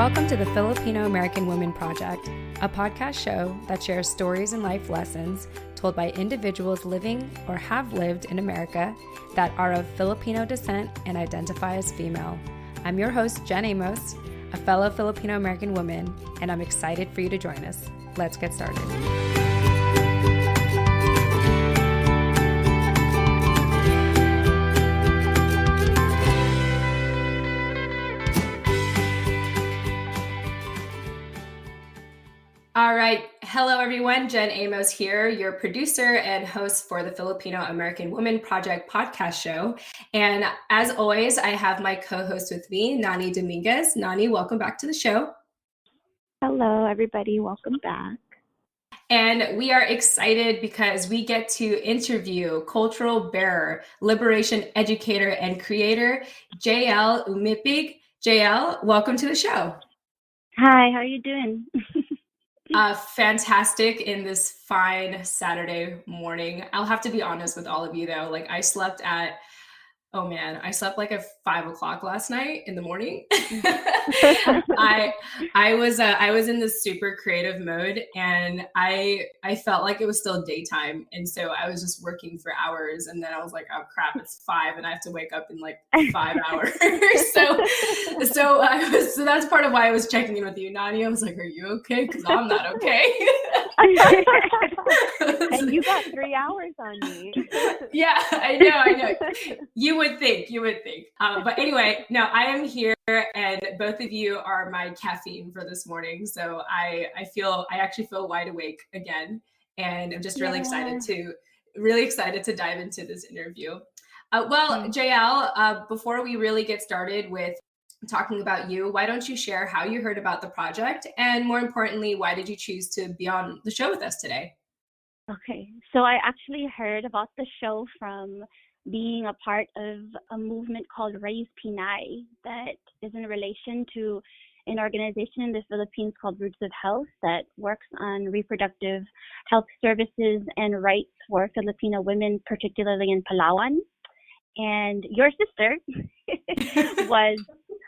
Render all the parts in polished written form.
Welcome to the Filipino American Women Project, a podcast show that shares stories and life lessons told by individuals living or have lived in America that are of Filipino descent and identify as female. I'm your host, Jen Amos, a fellow Filipino American woman, and I'm excited for you to join us. Let's get started. All right. Hello, everyone. Jen Amos here, your producer and host for the Filipino American Women Project podcast show. And as always, I have my co-host with me, Nani Dominguez. Nani, welcome back to the show. Hello, everybody. Welcome back. And we are excited because we get to interview cultural bearer, liberation educator, and creator, JL Umipig. JL, welcome to the show. Hi, how are you doing? Fantastic in this fine Saturday morning. I'll have to be honest with all of you though. Like I slept at like at 5 o'clock last night in the morning. I was in this super creative mode, and I felt like it was still daytime, and so I was just working for hours, and then I was like, oh crap, it's 5 and I have to wake up in like 5 hours. so that's part of why I was checking in with you, Nani. I was like, are you okay? Because I'm not okay. And you got 3 hours on me. Yeah, I know. You would think. But anyway, no, I am here, and both of you are my caffeine for this morning. So I actually feel wide awake again, and I'm just really excited to dive into this interview. JL, before we really get started with talking about you, why don't you share how you heard about the project, and more importantly, why did you choose to be on the show with us today? Okay, so I actually heard about the show from being a part of a movement called Raise Pinay that is in relation to an organization in the Philippines called Roots of Health that works on reproductive health services and rights for Filipino women, particularly in Palawan. And your sister was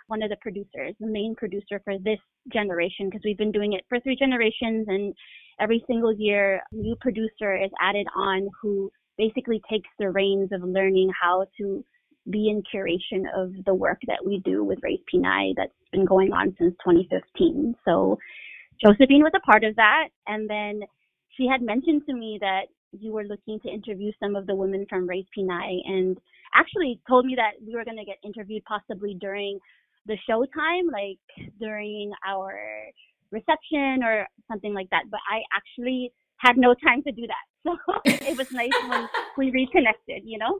one of the producers, the main producer for this generation, because we've been doing it for 3 generations, and every single year a new producer is added on who basically takes the reins of learning how to be in curation of the work that we do with Raise Pinay that's been going on since 2015. So Josephine was a part of that, and then she had mentioned to me that you were looking to interview some of the women from Raise Pinay, and actually told me that we were going to get interviewed possibly during the show time, like during our reception or something like that. But I actually had no time to do that. So it was nice when we reconnected, you know?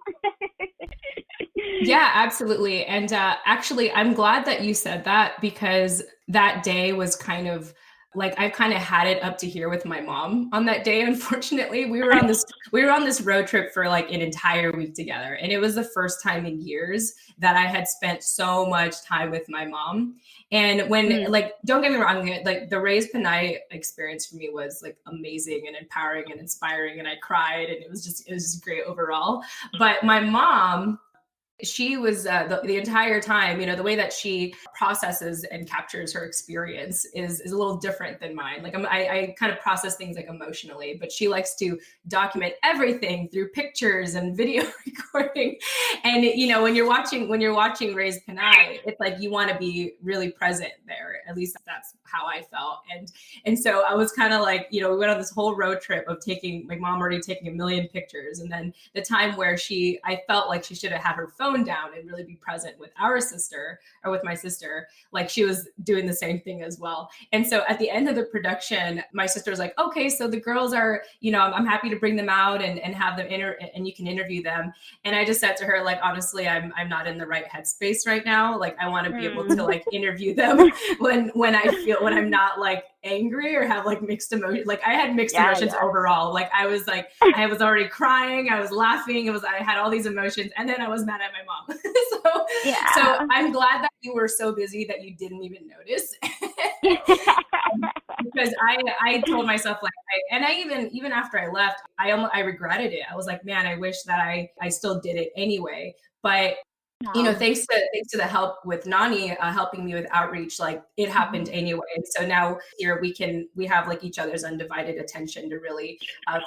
Yeah, absolutely. And actually, I'm glad that you said that, because that day was kind of like, I kind of had it up to here with my mom on that day. Unfortunately, we were on this road trip for like an entire week together. And it was the first time in years that I had spent so much time with my mom. And when, like, don't get me wrong, like the Raise Pinay experience for me was like amazing and empowering and inspiring. And I cried, and it was just great overall. But my mom, she was the entire time, you know, the way that she processes and captures her experience is a little different than mine. Like I kind of process things like emotionally, but she likes to document everything through pictures and video recording. And you know, when you're watching Raise Pinay, it's like you want to be really present there. At least that's how I felt. And so I was kind of like, you know, we went on this whole road trip of my mom already taking a million pictures, and then the time where I felt like she should have had her phone down and really be present with our sister, or with my sister, like she was doing the same thing as well. And so at the end of the production, my sister was like, okay, so the girls are, you know, I'm happy to bring them out and have them and you can interview them. And I just said to her, like, honestly, I'm not in the right headspace right now. Like, I want to be able to like interview them when I'm not like angry or have like mixed emotions. Like I had mixed emotions overall. Like I was already crying, I was laughing, I had all these emotions, and then I was mad at my mom. So I'm glad that you were so busy that you didn't even notice. Because I told myself, like, even after I left, I regretted it. I was like, man, I wish that I still did it anyway. But Oh. thanks to the help with Nani helping me with outreach, like it happened anyway. And so now here we have like each other's undivided attention to really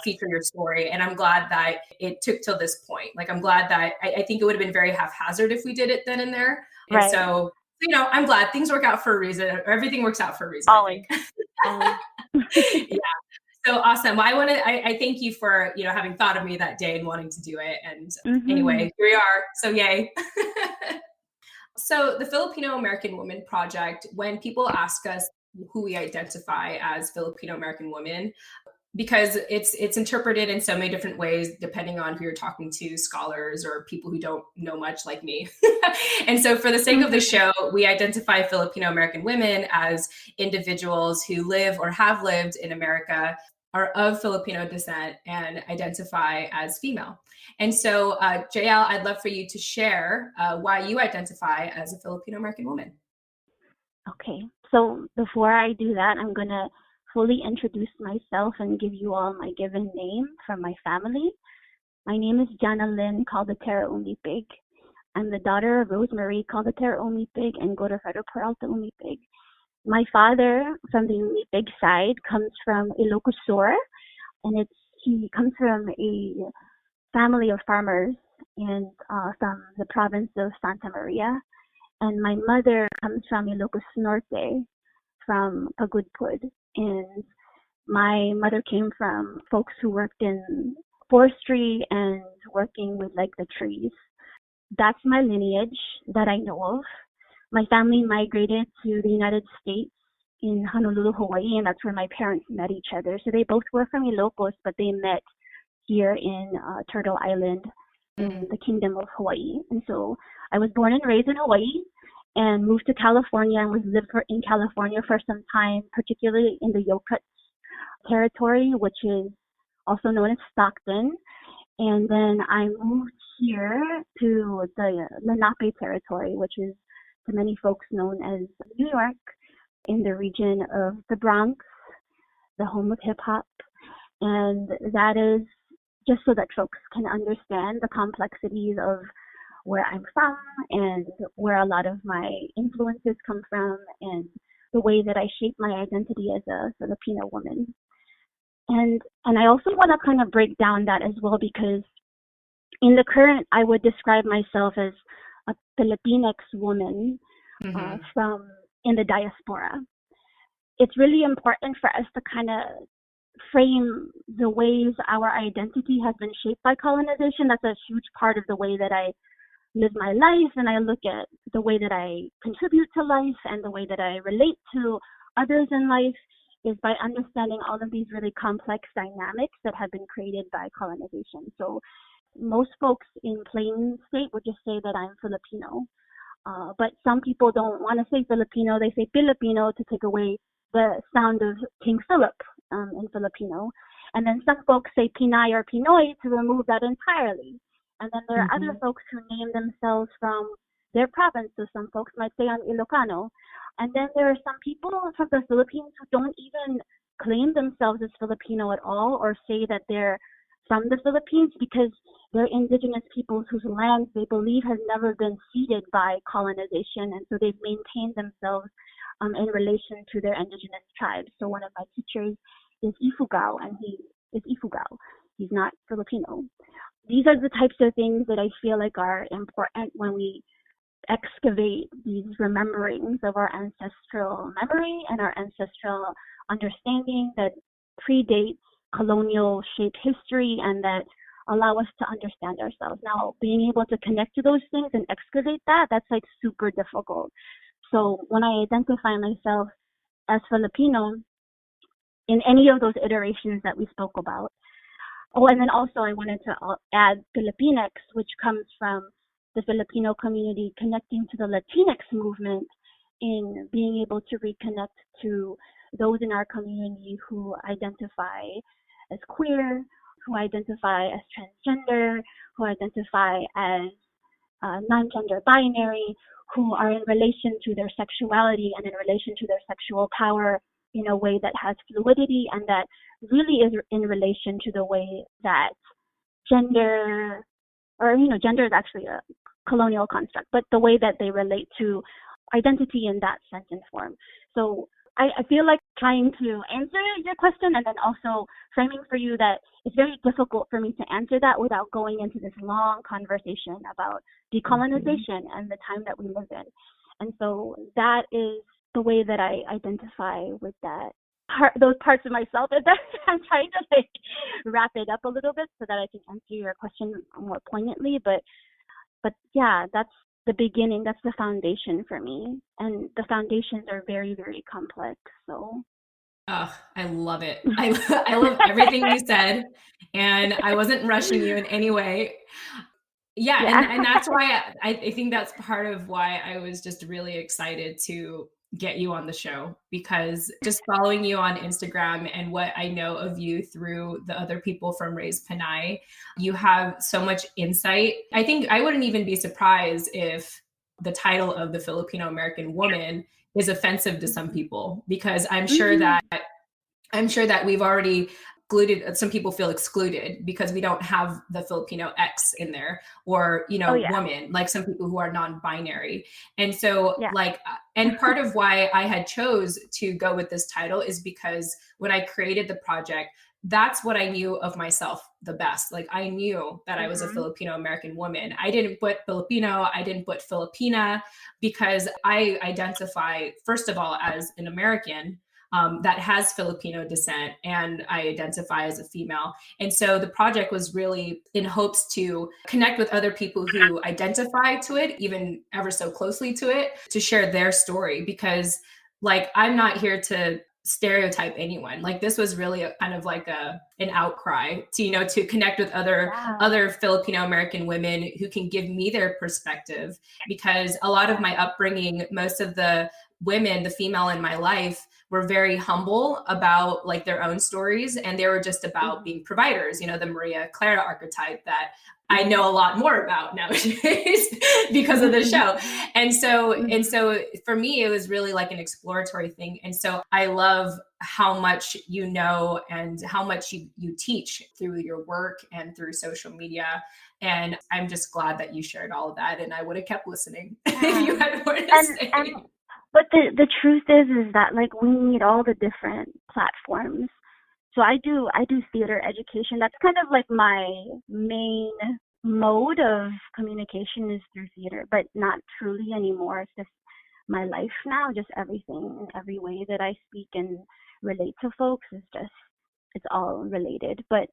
feature your story. And I'm glad that it took till this point. Like I'm glad that I think it would have been very haphazard if we did it then and there. And Right. so, I'm glad things work out for a reason. Or everything works out for a reason, Always. I think. Yeah. So awesome. Well, I thank you for, having thought of me that day and wanting to do it. And anyway, here we are. So yay. So the Filipino American Women Project, when people ask us who we identify as Filipino American women, because it's interpreted in so many different ways depending on who you're talking to, scholars or people who don't know much like me. And so for the sake of the show, we identify Filipino American women as individuals who live or have lived in America, are of Filipino descent, and identify as female. And so, JL, I'd love for you to share why you identify as a Filipino American woman. Okay, so before I do that, I'm going to fully introduce myself and give you all my given name from my family. My name is Jana Lynn Caldatera Umipig. I'm the daughter of Rosemary Caldatera Umipig and Godofredo Peralta Umipig. My father, from the Umipig side, comes from Ilocos Sur, and he comes from a family of farmers and from the province of Santa Maria. And my mother comes from Ilocos Norte, from Pagudpud. And my mother came from folks who worked in forestry and working with like the trees. That's my lineage that I know of. My family migrated to the United States in Honolulu, Hawaii, and that's where my parents met each other. So they both were from Ilocos, but they met here in Turtle Island in the Kingdom of Hawaii. And so I was born and raised in Hawaii and moved to California and lived in California for some time, particularly in the Yokuts territory, which is also known as Stockton. And then I moved here to the Lenape territory, which is to many folks known as New York, in the region of the Bronx, the home of hip hop. And that is just so that folks can understand the complexities of where I'm from and where a lot of my influences come from and the way that I shape my identity as a Filipino woman. And I also want to kind of break down that as well, because in the current, I would describe myself as a Filipinx woman from in the diaspora. It's really important for us to kind of frame the ways our identity has been shaped by colonization. That's a huge part of the way that I live my life, and I look at the way that I contribute to life and the way that I relate to others in life is by understanding all of these really complex dynamics that have been created by colonization. So most folks in plain state would just say that I'm Filipino. But some people don't want to say Filipino. They say Filipino to take away the sound of King Philip in Filipino. And then some folks say Pinay or Pinoy to remove that entirely. And then there are other folks who name themselves from their province. So some folks might say I'm Ilocano. And then there are some people from the Philippines who don't even claim themselves as Filipino at all, or say that they're from the Philippines, because they're indigenous peoples whose lands they believe has never been ceded by colonization, and so they've maintained themselves in relation to their indigenous tribes. So one of my teachers is Ifugao, and he is Ifugao. He's not Filipino. These are the types of things that I feel like are important when we excavate these rememberings of our ancestral memory and our ancestral understanding that predates colonial shaped history and that allow us to understand ourselves. Now, being able to connect to those things and excavate that's like super difficult. So when I identify myself as Filipino in any of those iterations that we spoke about, and then also I wanted to add Filipinx, which comes from the Filipino community connecting to the Latinx movement in being able to reconnect to those in our community who identify as queer, who identify as transgender, who identify as non-gender binary, who are in relation to their sexuality and in relation to their sexual power in a way that has fluidity and that really is in relation to the way that gender is actually a colonial construct, but the way that they relate to identity in that sense and form. So I feel like trying to answer your question and then also framing for you that it's very difficult for me to answer that without going into this long conversation about decolonization and the time that we live in. And so that is the way that I identify with that those parts of myself. And I'm trying to wrap it up a little bit so that I can answer your question more poignantly. But yeah, that's the beginning. That's the foundation for me. And the foundations are very, very complex. So. Oh, I love it. I love everything you said, and I wasn't rushing you in any way. Yeah. And that's why I think that's part of why I was just really excited to get you on the show, because just following you on Instagram and what I know of you through the other people from Raise Panay, you have so much insight. I think I wouldn't even be surprised if the title of the Filipino American woman is offensive to some people, because I'm sure that we've already excluded, some people feel excluded because we don't have the Filipino X in there, or, woman, like some people who are non-binary. And so and part of why I had chose to go with this title is because when I created the project, that's what I knew of myself the best. Like, I knew that I was a Filipino American woman. I didn't put Filipino, I didn't put Filipina, because I identify, first of all, as an American that has Filipino descent, and I identify as a female. And so the project was really in hopes to connect with other people who identify to it, even ever so closely to it, to share their story, because I'm not here to stereotype anyone. This was really a kind of an outcry to connect with other Filipino American women who can give me their perspective, because a lot of my upbringing, most of the women, the female in my life, were very humble about their own stories, and they were just about being providers, the Maria Clara archetype that I know a lot more about nowadays because of the show. And so for me, it was really an exploratory thing. And so I love how much you know and how much you teach through your work and through social media. And I'm just glad that you shared all of that. And I would have kept listening if you had more to say. But the truth is that we need all the different platforms. So I do theater education. That's kind of my main mode of communication is through theater, but not truly anymore. It's just my life now. Just everything, every way that I speak and relate to folks it's all related. But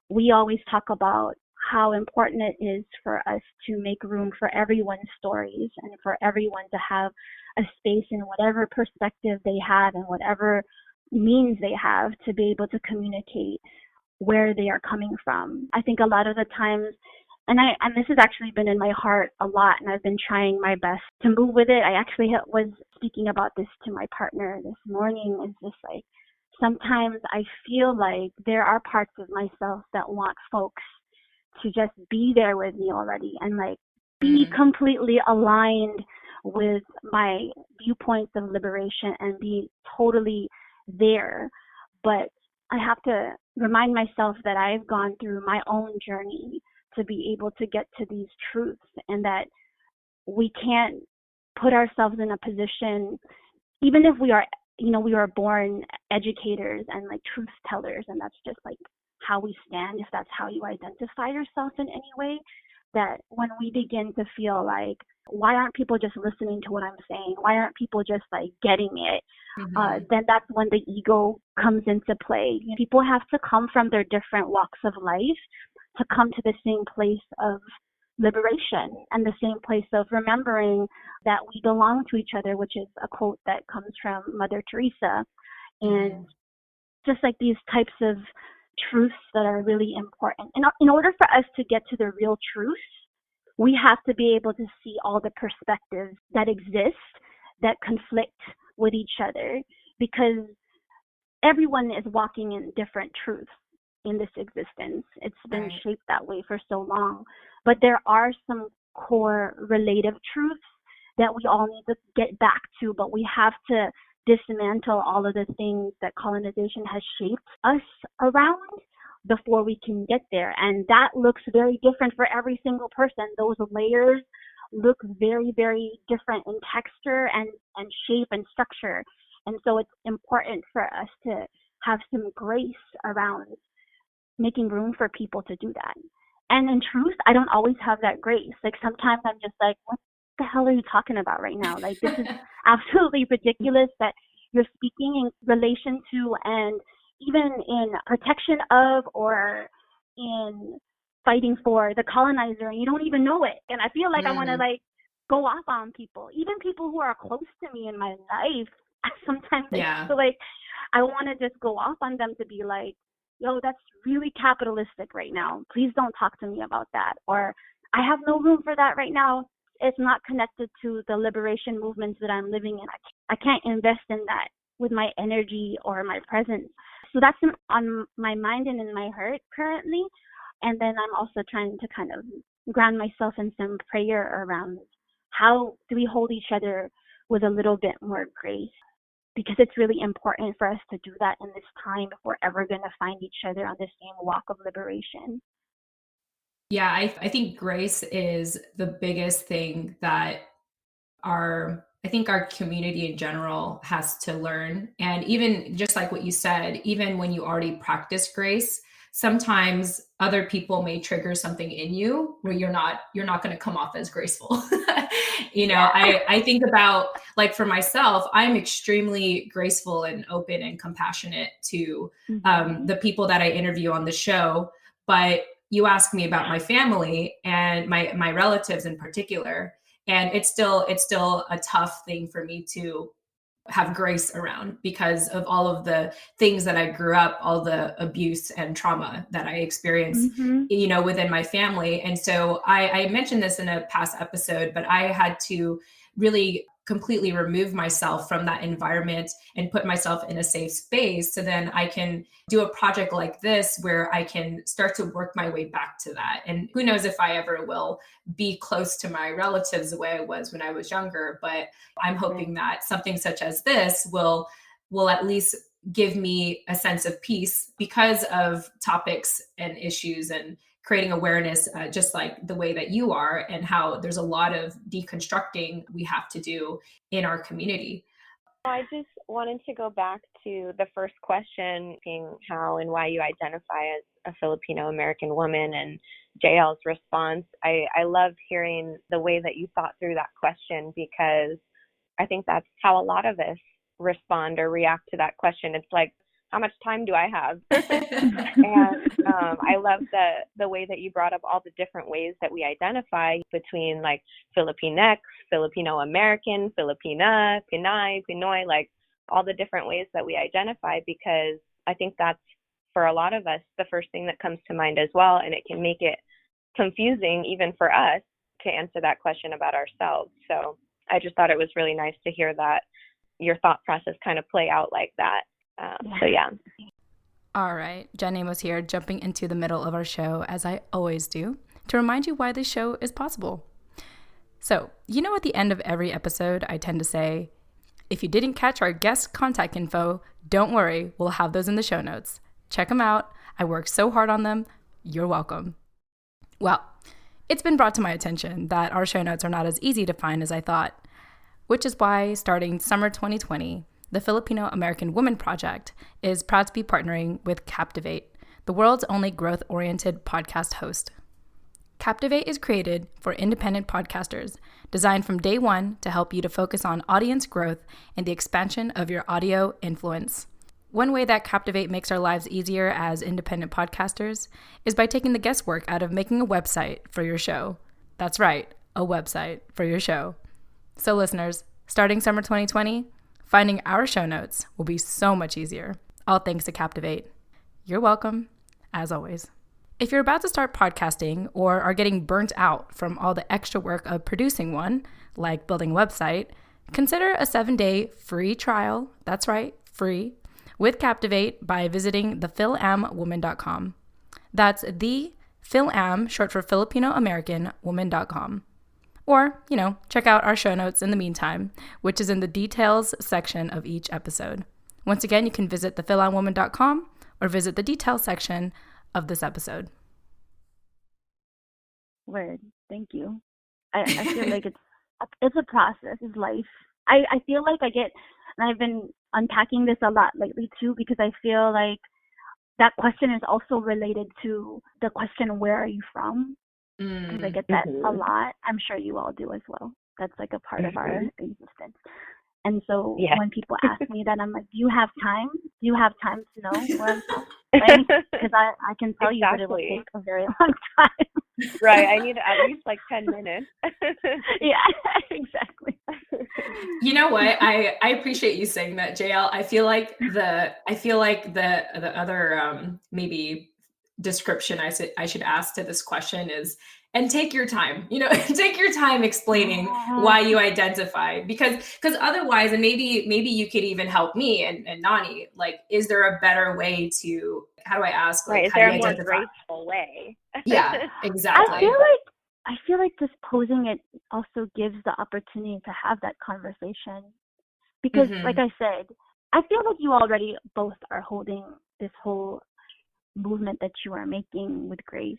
we always talk about how important it is for us to make room for everyone's stories and for everyone to have a space in whatever perspective they have and whatever means they have to be able to communicate where they are coming from. I think a lot of the times, and this has actually been in my heart a lot, and I've been trying my best to move with it. I actually was speaking about this to my partner this morning. It's just sometimes I feel like there are parts of myself that want folks to just be there with me already and be completely aligned with my viewpoints of liberation and be totally there. But I have to remind myself that I've gone through my own journey to be able to get to these truths, and that we can't put ourselves in a position, even if we are born educators and truth tellers, and that's just how we stand, if that's how you identify yourself in any way, that when we begin to feel why aren't people just listening to what I'm saying? Why aren't people just getting it? Then that's when the ego comes into play. People have to come from their different walks of life to come to the same place of liberation and the same place of remembering that we belong to each other, which is a quote that comes from Mother Teresa. And just these types of truths that are really important. And in order for us to get to the real truth, we have to be able to see all the perspectives that exist that conflict with each other, because everyone is walking in different truths in this existence. It's been shaped that way for so long. But there are some core relative truths that we all need to get back to, but we have to dismantle all of the things that colonization has shaped us around before we can get there. And that looks very different for every single person. Those layers look very, very different in texture and shape and structure. And so it's important for us to have some grace around making room for people to do that. And in truth, I don't always have that grace. Like sometimes I'm just like, what the hell are you talking about right now? Like this is absolutely ridiculous that you're speaking in relation to and even in protection of or in fighting for the colonizer and you don't even know it. And I feel like I want to like go off on people, even people who are close to me in my life. Sometimes I feel like I want to just go off on them to be like, yo, that's really capitalistic right now. Please don't talk to me about that. Or I have no room for that right now. It's not connected to the liberation movements that I'm living in. I can't invest in that with my energy or my presence. So that's on my mind and in my heart currently. And then I'm also trying to kind of ground myself in some prayer around how do we hold each other with a little bit more grace? Because it's really important for us to do that in this time if we're ever going to find each other on the same walk of liberation. Yeah, I think grace is the biggest thing that I think our community in general has to learn. And even just like what you said, even when you already practice grace, sometimes other people may trigger something in you where you're not going to come off as graceful. I think about, like, for myself, I'm extremely graceful and open and compassionate to the people that I interview on the show. But you ask me about my family and my relatives in particular, and it's still a tough thing for me to have grace around because of all of the things that I grew up, all the abuse and trauma that I experienced, within my family. And so I mentioned this in a past episode, but I had to really completely remove myself from that environment and put myself in a safe space. So then I can do a project like this where I can start to work my way back to that. And who knows if I ever will be close to my relatives the way I was when I was younger, but I'm hoping that something such as this will at least give me a sense of peace because of topics and issues and creating awareness, just like the way that you are, and how there's a lot of deconstructing we have to do in our community. I just wanted to go back to the first question, being how and why you identify as a Filipino American woman, and JL's response. I love hearing the way that you thought through that question, because I think that's how a lot of us respond or react to that question. It's like, how much time do I have? And I love the way that you brought up all the different ways that we identify between, like, Filipinx, Filipino American, Filipina, Pinay, Pinoy, like all the different ways that we identify, because I think that's, for a lot of us, the first thing that comes to mind as well. And it can make it confusing even for us to answer that question about ourselves. So I just thought it was really nice to hear that your thought process kind of play out like that. So yeah. All right, Jen Amos here, jumping into the middle of our show, as I always do, to remind you why this show is possible. So, at the end of every episode, I tend to say, if you didn't catch our guest contact info, don't worry, we'll have those in the show notes. Check them out. I worked so hard on them. You're welcome. Well, it's been brought to my attention that our show notes are not as easy to find as I thought, which is why, starting summer 2020, the Filipino American Women Project is proud to be partnering with Captivate, the world's only growth-oriented podcast host. Captivate is created for independent podcasters, designed from day one to help you to focus on audience growth and the expansion of your audio influence. One way that Captivate makes our lives easier as independent podcasters is by taking the guesswork out of making a website for your show. That's right, a website for your show. So listeners, starting summer 2020, finding our show notes will be so much easier, all thanks to Captivate. You're welcome, as always. If you're about to start podcasting or are getting burnt out from all the extra work of producing one, like building a website, consider a 7-day free trial, that's right, free, with Captivate by visiting thefil-am-woman.com. That's the Fil-Am, short for Filipino American Woman.com. Or, check out our show notes in the meantime, which is in the details section of each episode. Once again, you can visit thefil-am-woman.com or visit the details section of this episode. Word. Thank you. I feel like it's a process, it's life. I feel like and I've been unpacking this a lot lately too, because I feel like that question is also related to the question, where are you from? Because I get that a lot. I'm sure you all do as well. That's like a part of our existence. And so when people ask me that, I'm like, do you have time? Do you have time to know where I'm from? Because I can tell you, but it will take a very long time. Right. I need at least like 10 minutes. Yeah, exactly. You know what? I appreciate you saying that, JL. I feel like the other maybe description I should ask to this question is, and take your time, take your time explaining why you identify, because otherwise, and maybe you could even help me and Nani, like, is there a better way to, how do I ask, like, right, is how there do you a more identify? graceful way? Yeah, exactly. I feel like just posing it also gives the opportunity to have that conversation, because like I said, I feel like you already both are holding this whole movement that you are making with grace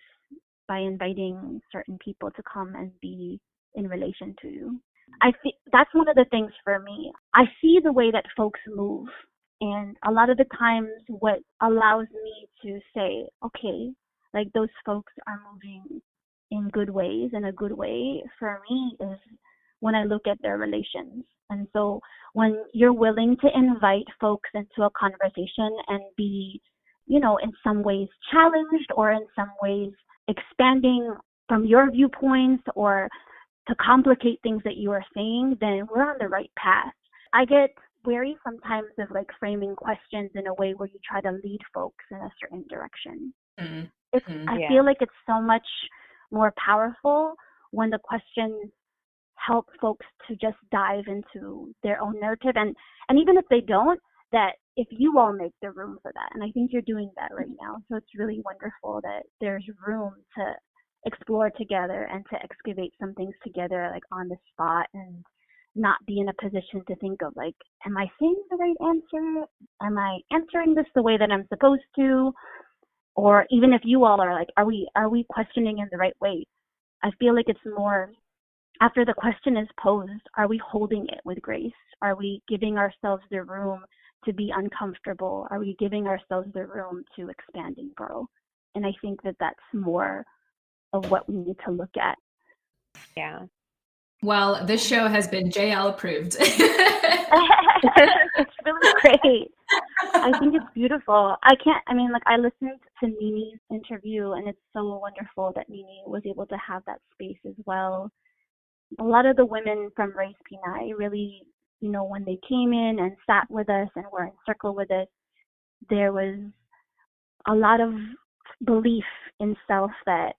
by inviting certain people to come and be in relation to you. I think that's one of the things for me. I see the way that folks move, and a lot of the times what allows me to say, okay, like, those folks are moving in good ways, in a good way for me, is when I look at their relations. And so when you're willing to invite folks into a conversation and be, in some ways challenged, or in some ways expanding from your viewpoints, or to complicate things that you are saying, then we're on the right path. I get wary sometimes of like framing questions in a way where you try to lead folks in a certain direction. I feel like it's so much more powerful when the questions help folks to just dive into their own narrative, and even if they don't, that if you all make the room for that, and I think you're doing that right now, so it's really wonderful that there's room to explore together and to excavate some things together, like on the spot, and not be in a position to think of like, am I saying the right answer? Am I answering this the way that I'm supposed to? Or even if you all are like, are we questioning in the right way? I feel like it's more, after the question is posed, are we holding it with grace? Are we giving ourselves the room to be uncomfortable? Are we giving ourselves the room to expand and grow? And I think that that's more of what we need to look at. Yeah. Well, this show has been JL approved. It's really great. I think it's beautiful. I listened to Nini's interview, and it's so wonderful that Nini was able to have that space as well. A lot of the women from Race Pinay really, when they came in and sat with us and were in circle with us, there was a lot of belief in self that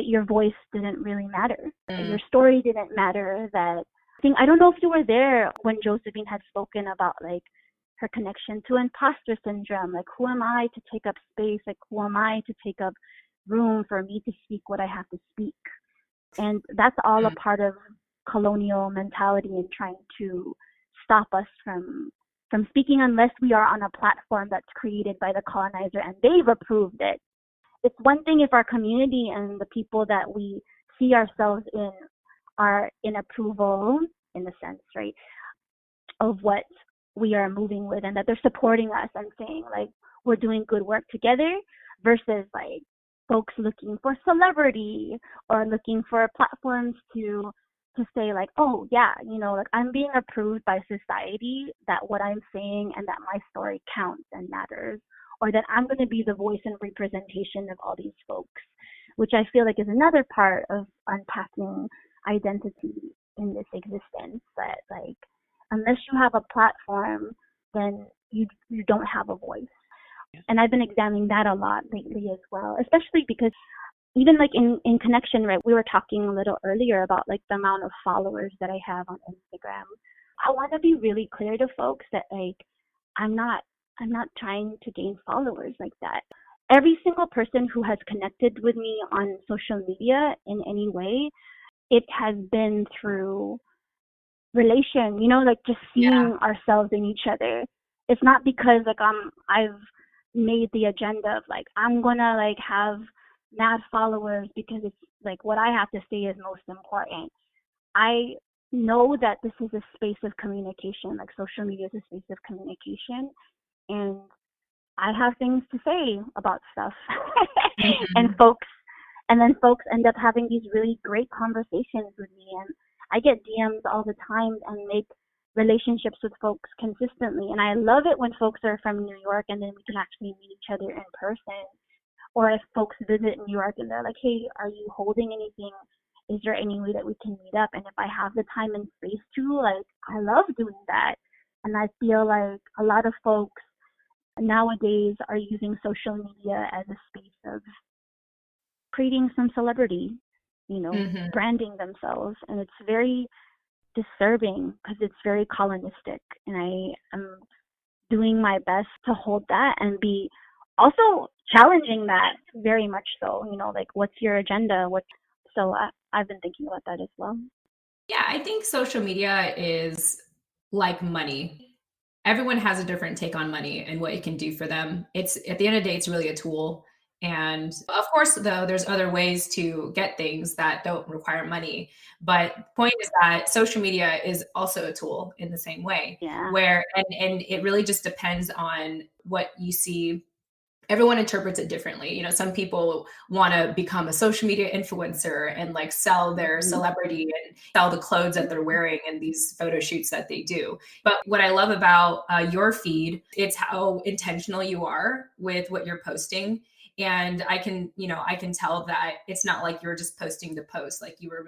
your voice didn't really matter, that your story didn't matter. I don't know if you were there when Josephine had spoken about like her connection to imposter syndrome, like, who am I to take up space? Like, who am I to take up room for me to speak what I have to speak? And that's all a part of colonial mentality and trying to stop us from speaking unless we are on a platform that's created by the colonizer and they've approved it. It's one thing if our community and the people that we see ourselves in are in approval, in a sense, right, of what we are moving with, and that they're supporting us and saying like we're doing good work together, versus like folks looking for celebrity or looking for platforms to say like, oh yeah, like I'm being approved by society, that what I'm saying and that my story counts and matters, or that I'm going to be the voice and representation of all these folks, which I feel like is another part of unpacking identity in this existence, that like unless you have a platform, then you don't have a voice. And I've been examining that a lot lately as well, especially because even like in connection, right, we were talking a little earlier about like the amount of followers that I have on Instagram. I want to be really clear to folks that like I'm not trying to gain followers like that. Every single person who has connected with me on social media in any way, it has been through relation, like just seeing ourselves in each other. It's not because like I've made the agenda of like I'm gonna like have mad followers because it's like what I have to say is most important. I know that this is a space of communication, like social media is a space of communication, and I have things to say about stuff. and then folks end up having these really great conversations with me, and I get DMs all the time and make relationships with folks consistently. And I love it when folks are from New York and then we can actually meet each other in person. Or if folks visit New York and they're like, hey, are you holding anything? Is there any way that we can meet up? And if I have the time and space to, like, I love doing that. And I feel like a lot of folks nowadays are using social media as a space of creating some celebrity, branding themselves. And it's very disturbing because it's very colonistic. And I am doing my best to hold that and be also challenging that very much so, like, what's your agenda? So I've been thinking about that as well. Yeah, I think social media is like money. Everyone has a different take on money and what it can do for them. It's at the end of the day, it's really a tool. And of course, though, there's other ways to get things that don't require money. But the point is that social media is also a tool in the same way, where and it really just depends on what you see. Everyone interprets it differently. Some people want to become a social media influencer and like sell their celebrity and sell the clothes that they're wearing and these photo shoots that they do. But what I love about your feed, it's how intentional you are with what you're posting. And I can tell that it's not like you're just posting to post. Like you're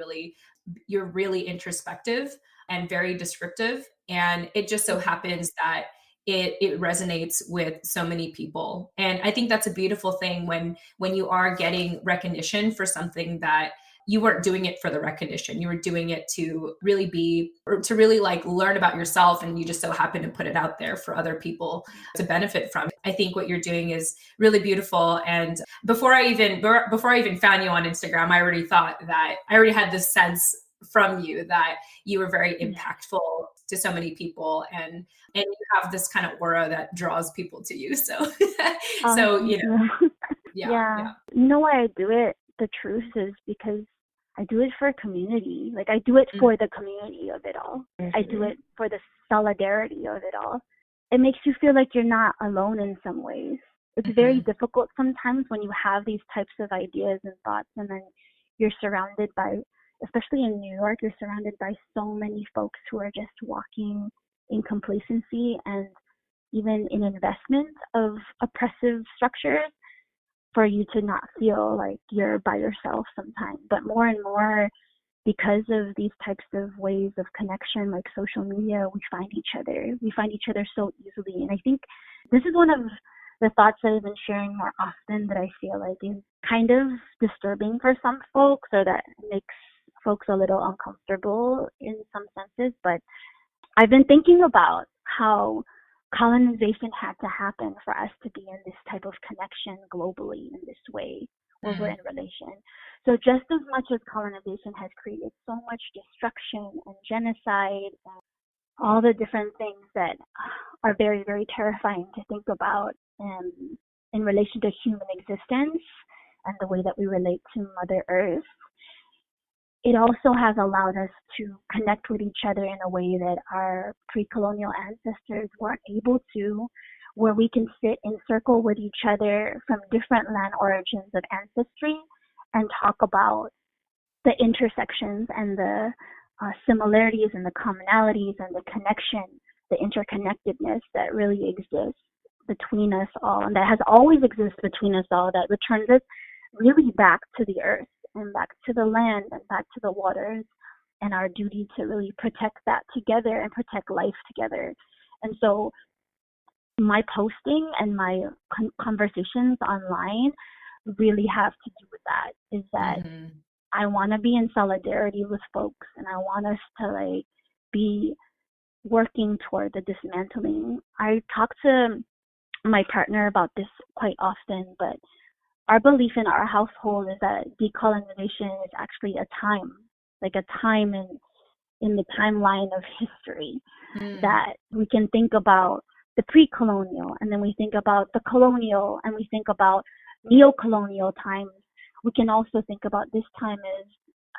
really introspective and very descriptive. And it just so happens that it resonates with so many people. And I think that's a beautiful thing when you are getting recognition for something that you weren't doing it for the recognition. You were doing it to really like learn about yourself, and you just so happen to put it out there for other people to benefit from. I think what you're doing is really beautiful. And before I even found you on Instagram, I already had this sense from you that you were very impactful to so many people, and you have this kind of aura that draws people to you. So yeah. You know why I do it? The truth is because I do it for community. Like I do it for the community of it all. I do it for the solidarity of it all. It makes you feel like you're not alone in some ways. It's very difficult sometimes when you have these types of ideas and thoughts, and then you're surrounded by, especially in New York, you're surrounded by so many folks who are just walking in complacency and even in investment of oppressive structures, for you to not feel like you're by yourself sometimes. But more and more, because of these types of ways of connection, like social media, we find each other. We find each other so easily. And I think this is one of the thoughts that I've been sharing more often that I feel like is kind of disturbing for some folks, or that makes folks a little uncomfortable in some senses. But I've been thinking about how colonization had to happen for us to be in this type of connection globally in this way, where we're in relation. So just as much as colonization has created so much destruction and genocide and all the different things that are very, very terrifying to think about in relation to human existence and the way that we relate to Mother Earth, it also has allowed us to connect with each other in a way that our pre-colonial ancestors weren't able to, where we can sit in circle with each other from different land origins of ancestry and talk about the intersections and the similarities and the commonalities and the connection, the interconnectedness that really exists between us all, and that has always existed between us all, that returns us really back to the earth and back to the land and back to the waters, and our duty to really protect that together and protect life together. And so my posting and my conversations online really have to do with that, is that I want to be in solidarity with folks, and I want us to be working toward the dismantling. I talk to my partner about this quite often, but our belief in our household is that decolonization is actually a time in the timeline of history, that we can think about the pre-colonial, and then we think about the colonial, and we think about neo-colonial times, we can also think about this time as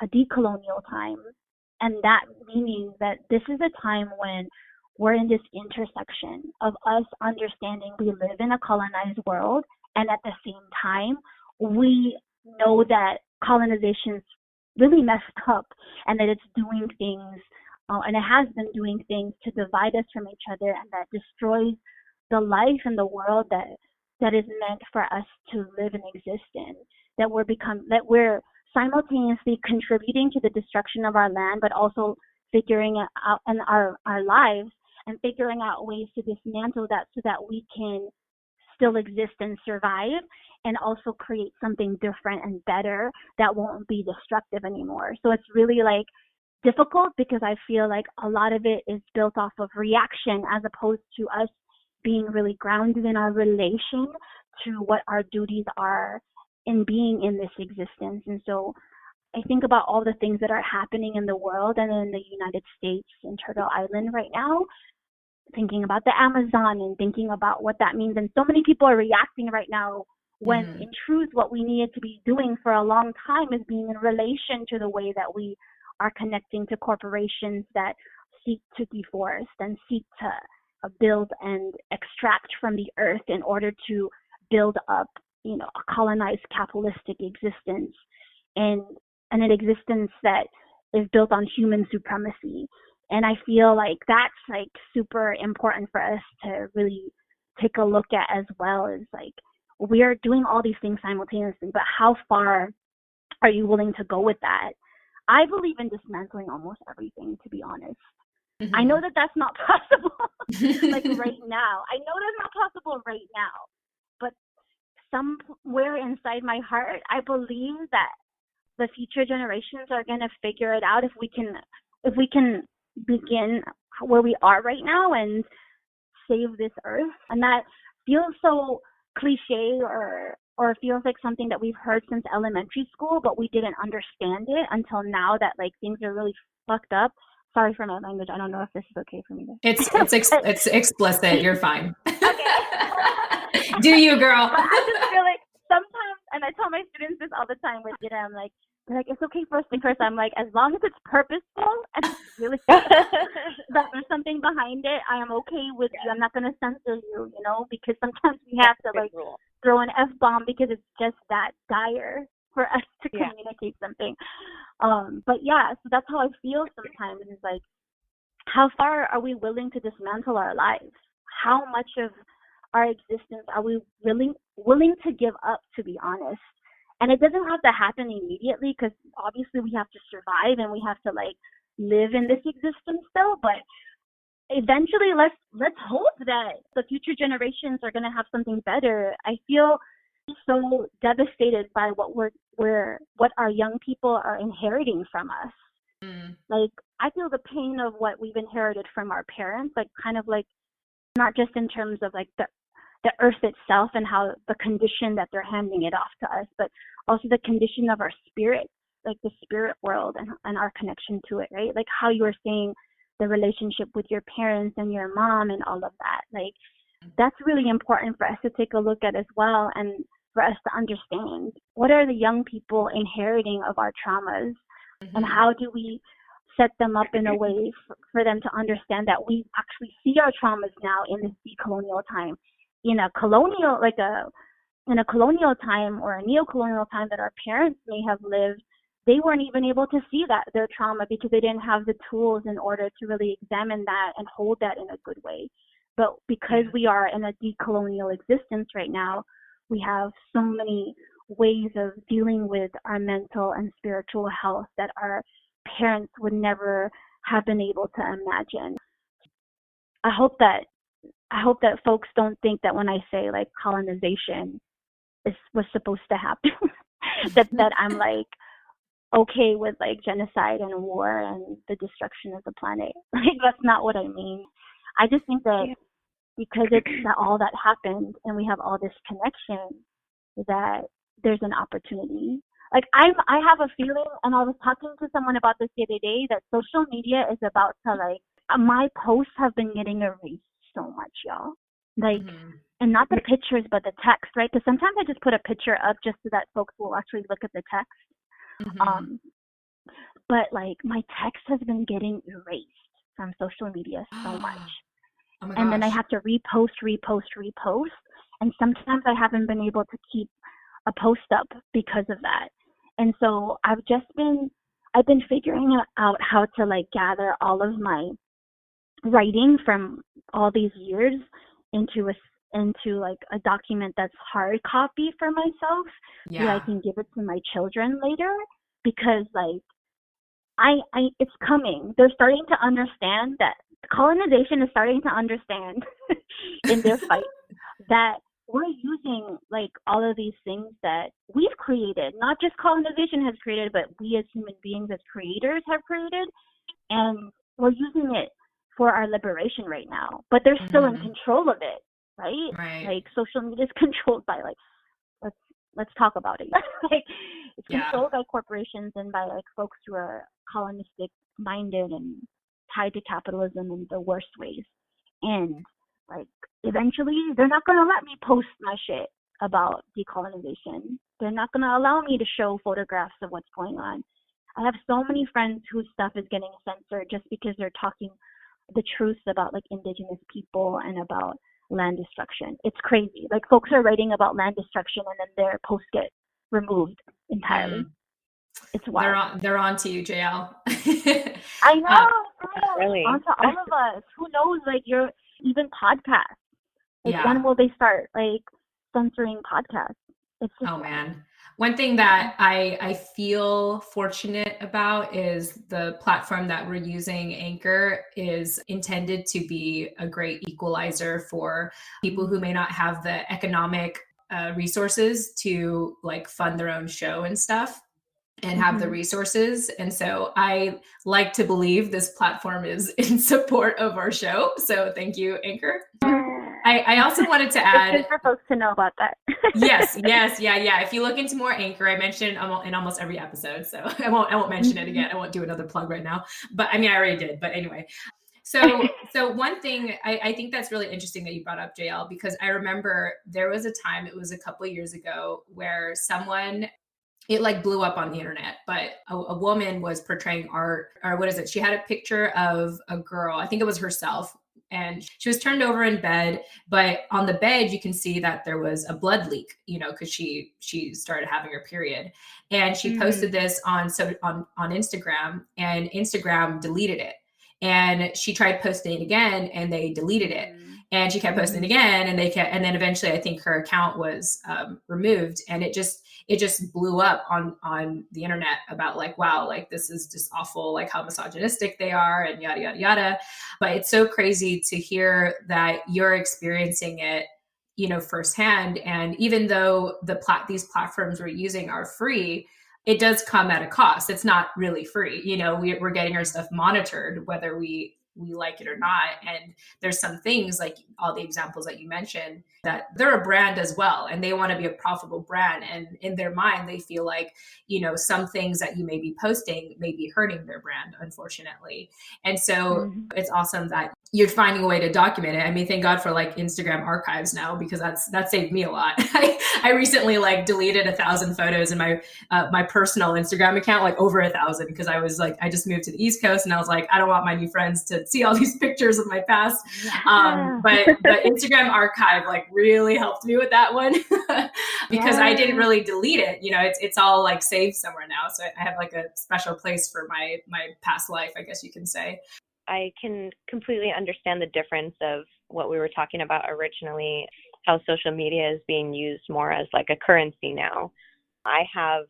a decolonial time. And that meaning that this is a time when we're in this intersection of us understanding we live in a colonized world, and at the same time, we know that colonization's really messed up and that it's doing things, and it has been doing things to divide us from each other, and that destroys the life and the world that is meant for us to live and exist in. That we're simultaneously contributing to the destruction of our land, but also figuring out in our lives and figuring out ways to dismantle that so that we can still exist and survive, and also create something different and better that won't be destructive anymore. So it's really like difficult because I feel like a lot of it is built off of reaction as opposed to us being really grounded in our relation to what our duties are in being in this existence. And so I think about all the things that are happening in the world and in the United States in Turtle Island right now, thinking about the Amazon and thinking about what that means. And so many people are reacting right now when in truth what we needed to be doing for a long time is being in relation to the way that we are connecting to corporations that seek to deforest and seek to build and extract from the earth in order to build up, a colonized capitalistic existence and an existence that is built on human supremacy. And I feel like that's like super important for us to really take a look at, as well as like we are doing all these things simultaneously, but how far are you willing to go with that? I believe in dismantling almost everything, to be honest. I know that that's not possible like right now. I know that's not possible right now, but somewhere inside my heart, I believe that the future generations are going to figure it out if we can begin where we are right now and save this earth. And that feels so cliche or feels like something that we've heard since elementary school, but we didn't understand it until now that like things are really fucked up. Sorry for my language. I don't know if this is okay for me. It's explicit. You're fine. Okay. Do you, girl? But I just feel like sometimes, and I tell my students this all the time with it, I'm like, they're like, it's okay for us to curse. I'm like, as long as it's purposeful and it's really that there's something behind it, I am okay with you. I'm not going to censor you, because sometimes we have to like throw an F-bomb because it's just that dire for us to communicate something. But yeah, so that's how I feel sometimes. It's like, how far are we willing to dismantle our lives? How much of our existence are we willing to give up, to be honest? And it doesn't have to happen immediately, because obviously we have to survive and we have to like live in this existence still. But eventually, let's hope that the future generations are going to have something better. I feel so devastated by what our young people are inheriting from us. Like, I feel the pain of what we've inherited from our parents, like kind of like not just in terms of like the earth itself and how the condition that they're handing it off to us, but also the condition of our spirit, like the spirit world and our connection to it, right? Like how you were saying, the relationship with your parents and your mom and all of that. Like, that's really important for us to take a look at as well, and for us to understand what are the young people inheriting of our traumas, and how do we set them up in a way for them to understand that we actually see our traumas now in this decolonial time. In a colonial time or a neo-colonial time that our parents may have lived, they weren't even able to see their trauma because they didn't have the tools in order to really examine that and hold that in a good way. But because we are in a decolonial existence right now, we have so many ways of dealing with our mental and spiritual health that our parents would never have been able to imagine. I hope that folks don't think that when I say like colonization was supposed to happen, that I'm like okay with like genocide and war and the destruction of the planet. Like, that's not what I mean. I just think that because it's that all that happened and we have all this connection, that there's an opportunity. Like, I have a feeling, and I was talking to someone about this the other day, that social media is about to like, my posts have been getting erased so much, y'all. Like, and not the pictures, but the text, right? Because sometimes I just put a picture up just so that folks will actually look at the text. Mm-hmm. But like my text has been getting erased from social media so much. Oh my and then I gosh. have to repost. And sometimes I haven't been able to keep a post up because of that. And so I've been figuring out how to like gather all of my writing from all these years into like a document that's hard copy for myself, so that I Yeah. can give it to my children later, because like I it's coming. They're starting to understand that colonization is starting to understand in their fight that we're using like all of these things that we've created, not just colonization has created, but we as human beings as creators have created, and we're using it for our liberation right now. But they're still in Mm-hmm. control of it, right? Right. Like social media is controlled by like let's talk about it. Like it's Yeah. controlled by corporations and by like folks who are colonistic minded and tied to capitalism in the worst ways. And like eventually they're not gonna let me post my shit about decolonization. They're not gonna allow me to show photographs of what's going on. I have so many friends whose stuff is getting censored just because they're talking the truth about like indigenous people and about land destruction. It's crazy. Like folks are writing about land destruction and then their posts get removed entirely. It's wild. They're on to you, JL. I know. uh, Really? Onto all of us. Who knows? Like your even podcasts. Like yeah. when will they start like censoring podcasts? It's just Oh man. One thing that I feel fortunate about is the platform that we're using, Anchor, is intended to be a great equalizer for people who may not have the economic resources to like fund their own show and stuff and have the resources. And so I like to believe this platform is in support of our show. So thank you, Anchor. I also wanted to add, it's good for folks to know about that. yes. Yeah. If you look into more Anchor, I mentioned in almost every episode, so I won't mention it again. I won't do another plug right now, but I mean, I already did, but anyway. So one thing I think that's really interesting that you brought up, JL, because I remember there was a time, it was a couple of years ago, where it like blew up on the internet, but a woman was portraying art, or what is it? She had a picture of a girl, I think it was herself, and she was turned over in bed, but on the bed you can see that there was a blood leak, because she started having her period, and she posted this on Instagram, and Instagram deleted it, and she tried posting it again, and they deleted it, and she kept posting it again, and and then eventually I think her account was removed, and it just blew up on the internet about like, wow, like this is just awful, like how misogynistic they are and yada, yada, yada. But it's so crazy to hear that you're experiencing it, firsthand. And even though these platforms we're using are free, it does come at a cost. It's not really free. We're getting our stuff monitored, whether we like it or not. And there's some things like all the examples that you mentioned that they're a brand as well, and they want to be a profitable brand. And in their mind, they feel like, some things that you may be posting may be hurting their brand, unfortunately. And so it's awesome that you're finding a way to document it. I mean, thank God for like Instagram archives now, because that saved me a lot. I recently like deleted 1,000 photos in my personal Instagram account, like over 1,000, because I was like, I just moved to the East Coast, and I was like, I don't want my new friends to see all these pictures of my past. But Instagram archive like really helped me with that one because I didn't really delete it. It's all like saved somewhere now. So I have like a special place for my past life, I guess you can say. I can completely understand the difference of what we were talking about originally, how social media is being used more as like a currency now. I have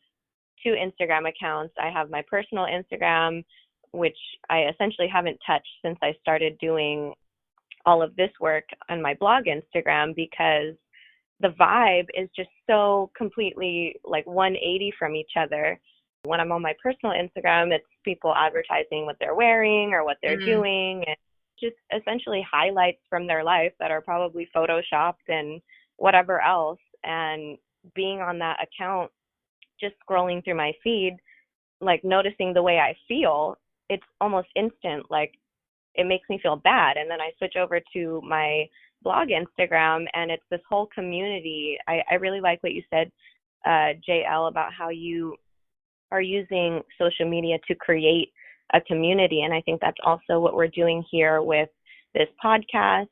2 Instagram accounts. I have my personal Instagram, which I essentially haven't touched since I started doing all of this work on my blog Instagram, because the vibe is just so completely like 180 from each other. When I'm on my personal Instagram, it's people advertising what they're wearing or what they're doing, and just essentially highlights from their life that are probably photoshopped and whatever else. And being on that account, just scrolling through my feed, like noticing the way I feel, it's almost instant. Like it makes me feel bad. And then I switch over to my blog Instagram, and it's this whole community. I really like what you said, JL, about how you are using social media to create a community. And I think that's also what we're doing here with this podcast.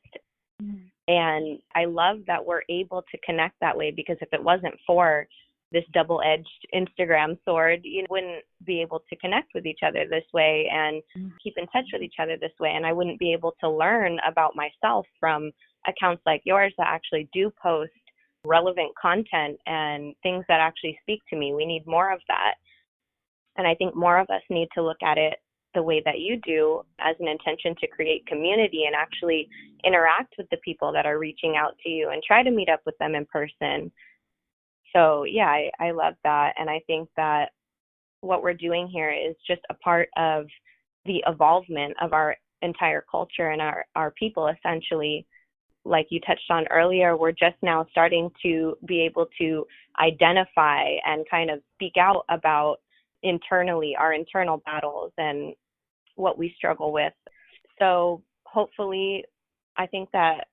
And I love that we're able to connect that way, because if it wasn't for this double-edged Instagram sword, you wouldn't be able to connect with each other this way and keep in touch with each other this way. And I wouldn't be able to learn about myself from accounts like yours that actually do post relevant content and things that actually speak to me. We need more of that. And I think more of us need to look at it the way that you do, as an intention to create community and actually interact with the people that are reaching out to you and try to meet up with them in person. So yeah, I love that. And I think that what we're doing here is just a part of the evolvement of our entire culture and our people, essentially. Like you touched on earlier, we're just now starting to be able to identify and kind of speak out about internally our internal battles and what we struggle with. So hopefully, I think that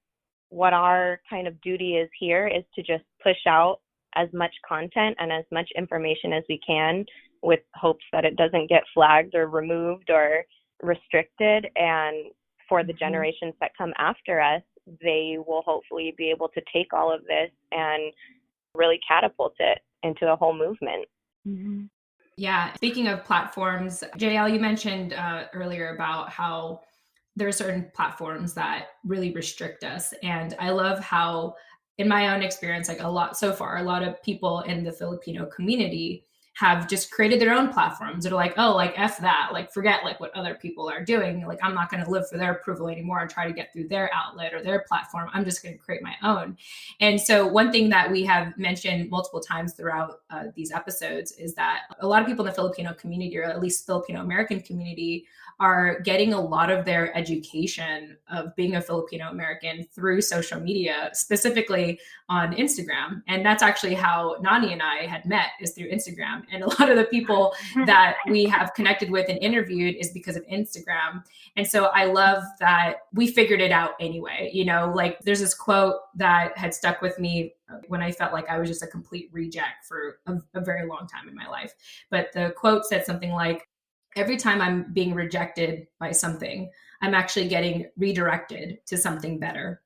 what our kind of duty is here is to just push out as much content and as much information as we can, with hopes that it doesn't get flagged or removed or restricted. And for the generations that come after us, they will hopefully be able to take all of this and really catapult it into a whole movement. Mm-hmm. Yeah. Speaking of platforms, JL, you mentioned earlier about how there are certain platforms that really restrict us. And I love how, in my own experience, like a lot of people in the Filipino community have just created their own platforms. They're like, oh, like F that, like forget like what other people are doing. Like, I'm not going to live for their approval anymore and try to get through their outlet or their platform. I'm just going to create my own. And so one thing that we have mentioned multiple times throughout these episodes is that a lot of people in the Filipino community, or at least Filipino American community, are getting a lot of their education of being a Filipino American through social media, specifically on Instagram. And that's actually how Nani and I had met, is through Instagram. And a lot of the people that we have connected with and interviewed is because of Instagram. And so I love that we figured it out anyway. You know, like there's this quote that had stuck with me when I felt like I was just a complete reject for a very long time in my life. But the quote said something like, every time I'm being rejected by something, I'm actually getting redirected to something better.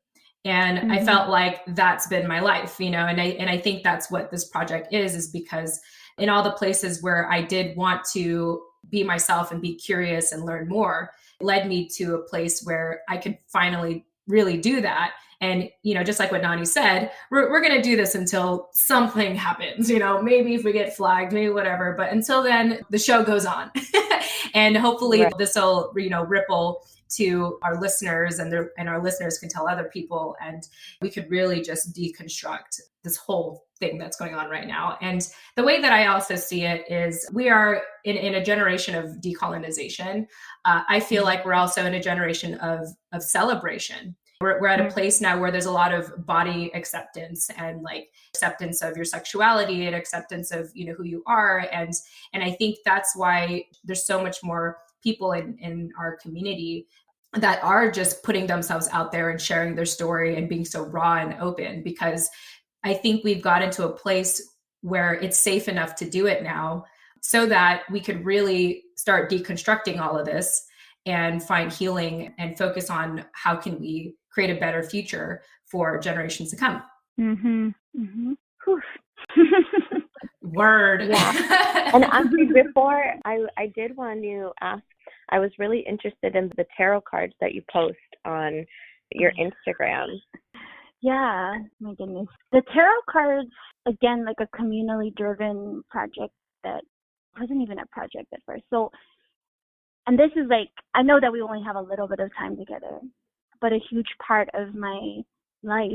And I felt like that's been my life, you know, and I think that's what this project is because in all the places where I did want to be myself and be curious and learn more, it led me to a place where I could finally really do that. And, you know, just like what Nani said, we're going to do this until something happens, you know, maybe if we get flagged, maybe whatever. But until then, the show goes on. And hopefully this will, you know, ripple to our listeners, and our listeners can tell other people, and we could really just deconstruct this whole thing that's going on right now. And the way that I also see it is we are in a generation of decolonization. I feel like we're also in a generation of celebration. We're at a place now where there's a lot of body acceptance and like acceptance of your sexuality and acceptance of, you know, who you are. And I think that's why there's so much more people in our community that are just putting themselves out there and sharing their story and being so raw and open, because I think we've got into a place where it's safe enough to do it now so that we could really start deconstructing all of this and find healing and focus on how can we create a better future for generations to come. Word. Yeah. And before I did want to ask, I was really interested in the tarot cards that you post on your Instagram. Yeah, my goodness. The tarot cards, again, like a communally driven project that wasn't even a project at first. So, and this is like, I know that we only have a little bit of time together, but a huge part of my life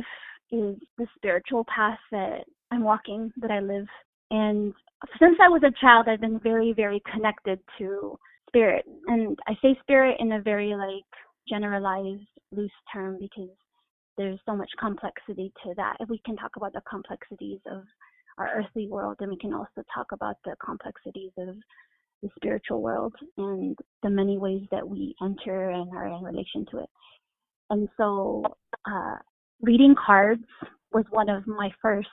is the spiritual path that I'm walking, that I live. And since I was a child, I've been very, very connected to spirit. And I say spirit in a very like generalized, loose term because there's so much complexity to that. If we can talk about the complexities of our earthly world, then we can also talk about the complexities of the spiritual world and the many ways that we enter and are in relation to it. And so reading cards was one of my first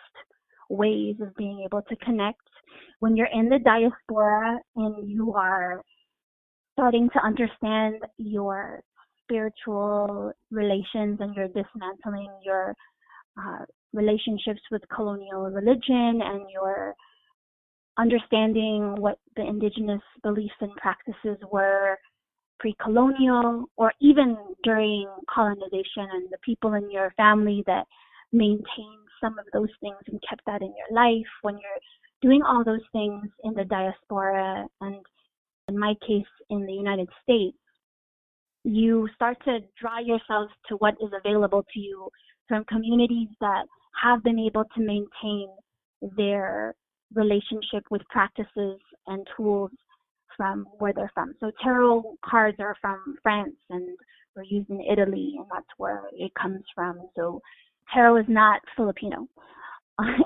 ways of being able to connect. When you're in the diaspora and you are starting to understand your spiritual relations and you're dismantling your relationships with colonial religion and you're understanding what the indigenous beliefs and practices were pre-colonial or even during colonization, and the people in your family that maintained some of those things and kept that in your life. When you're doing all those things in the diaspora, and in my case in the United States, you start to draw yourself to what is available to you from communities that have been able to maintain their relationship with practices and tools from where they're from. So tarot cards are from France and were used in Italy, and that's where it comes from. So tarot is not Filipino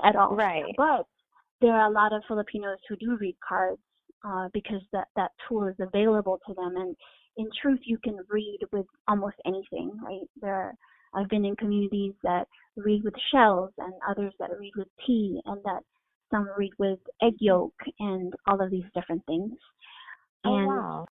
at all. Right. But there are a lot of Filipinos who do read cards because that tool is available to them. And in truth, you can read with almost anything, right? I've been in communities that read with shells and others that read with tea, and that some read with egg yolk and all of these different things. Oh, wow.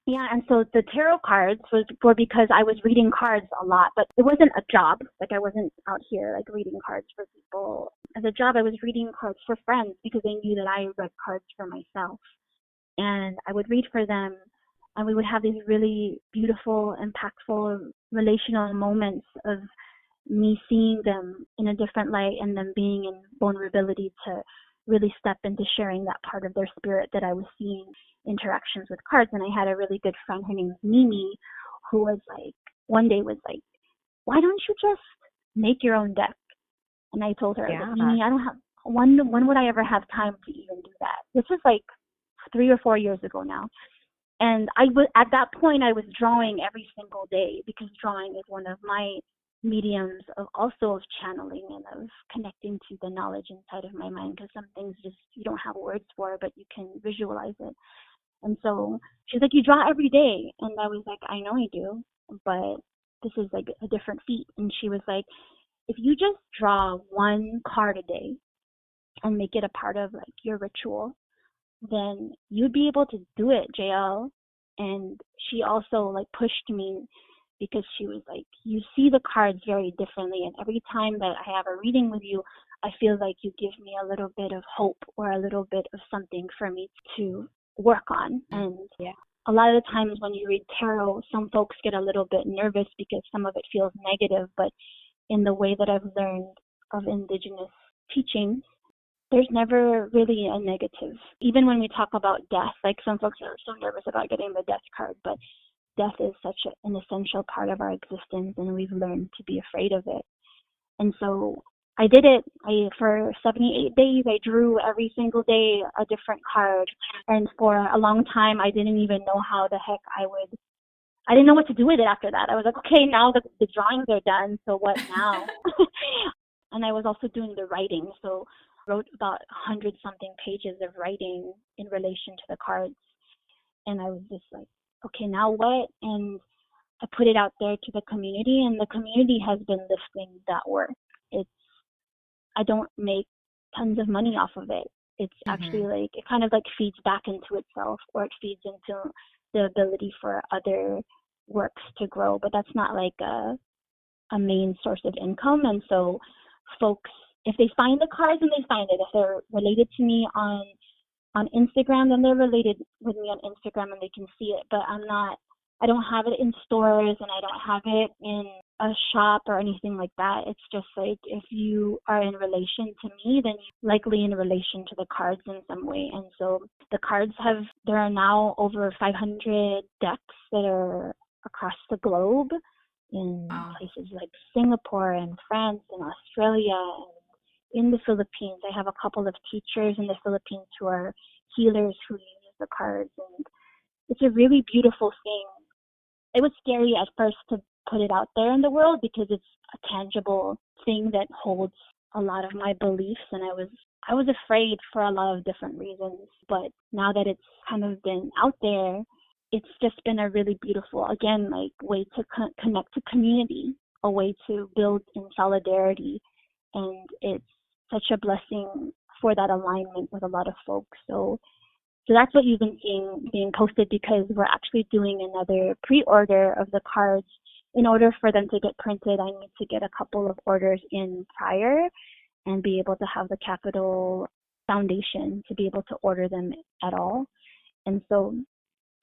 Yeah, and so the tarot cards were because I was reading cards a lot, but it wasn't a job. Like, I wasn't out here like reading cards for people. As a job, I was reading cards for friends because they knew that I read cards for myself. And I would read for them, and we would have these really beautiful, impactful relational moments of me seeing them in a different light and them being in vulnerability to really step into sharing that part of their spirit that I was seeing interactions with cards. And I had a really good friend, her name is Mimi, who was like, one day was like, why don't you just make your own deck? And I told her, Yeah. Mimi, I don't have, when would I ever have time to even do that? This was like 3 or 4 years ago now. And at that point, I was drawing every single day because drawing is one of my mediums of channeling and of connecting to the knowledge inside of my mind, because some things just you don't have words for, but you can visualize it. And so she's like, you draw every day. And I was like, I know I do, but this is like a different feat. And she was like, if you just draw one card a day and make it a part of like your ritual, then you'd be able to do it, JL. And she also like pushed me because she was like, you see the cards very differently, and every time that I have a reading with you, I feel like you give me a little bit of hope or a little bit of something for me to work on. And a lot of the times when you read tarot, some folks get a little bit nervous because some of it feels negative, but in the way that I've learned of indigenous teachings, there's never really a negative. Even when we talk about death, like some folks are so nervous about getting the death card, but death is such an essential part of our existence, and we've learned to be afraid of it. And so I did it. For 78 days, I drew every single day a different card. And for a long time, I didn't even know how the heck I didn't know what to do with it after that. I was like, okay, now the drawings are done, so what now? And I was also doing the writing. So I wrote about 100-something pages of writing in relation to the cards. And I was just like, okay, now what? And I put it out there to the community, and the community has been lifting that work. I don't make tons of money off of it. It's actually like, it kind of like feeds back into itself, or it feeds into the ability for other works to grow, but that's not like a main source of income. And so folks, if they find the cards, and they find it, if they're related to me on Instagram, then they're related with me on Instagram and they can see it. But I don't have it in stores, and I don't have it in a shop or anything like that. It's just like, if you are in relation to me, then you're likely in relation to the cards in some way. And so the cards there are now over 500 decks that are across the globe in places like Singapore and France and Australia and in the Philippines. I have a couple of teachers in the Philippines who are healers who use the cards, and it's a really beautiful thing. It was scary at first to put it out there in the world because it's a tangible thing that holds a lot of my beliefs, and I was afraid for a lot of different reasons. But now that it's kind of been out there, it's just been a really beautiful, again, like way to connect to community a way to build in solidarity. And it's such a blessing for that alignment with a lot of folks. So that's what you've been seeing being posted, because we're actually doing another pre-order of the cards. In order for them to get printed, I need to get a couple of orders in prior and be able to have the Capital Foundation to be able to order them at all. And so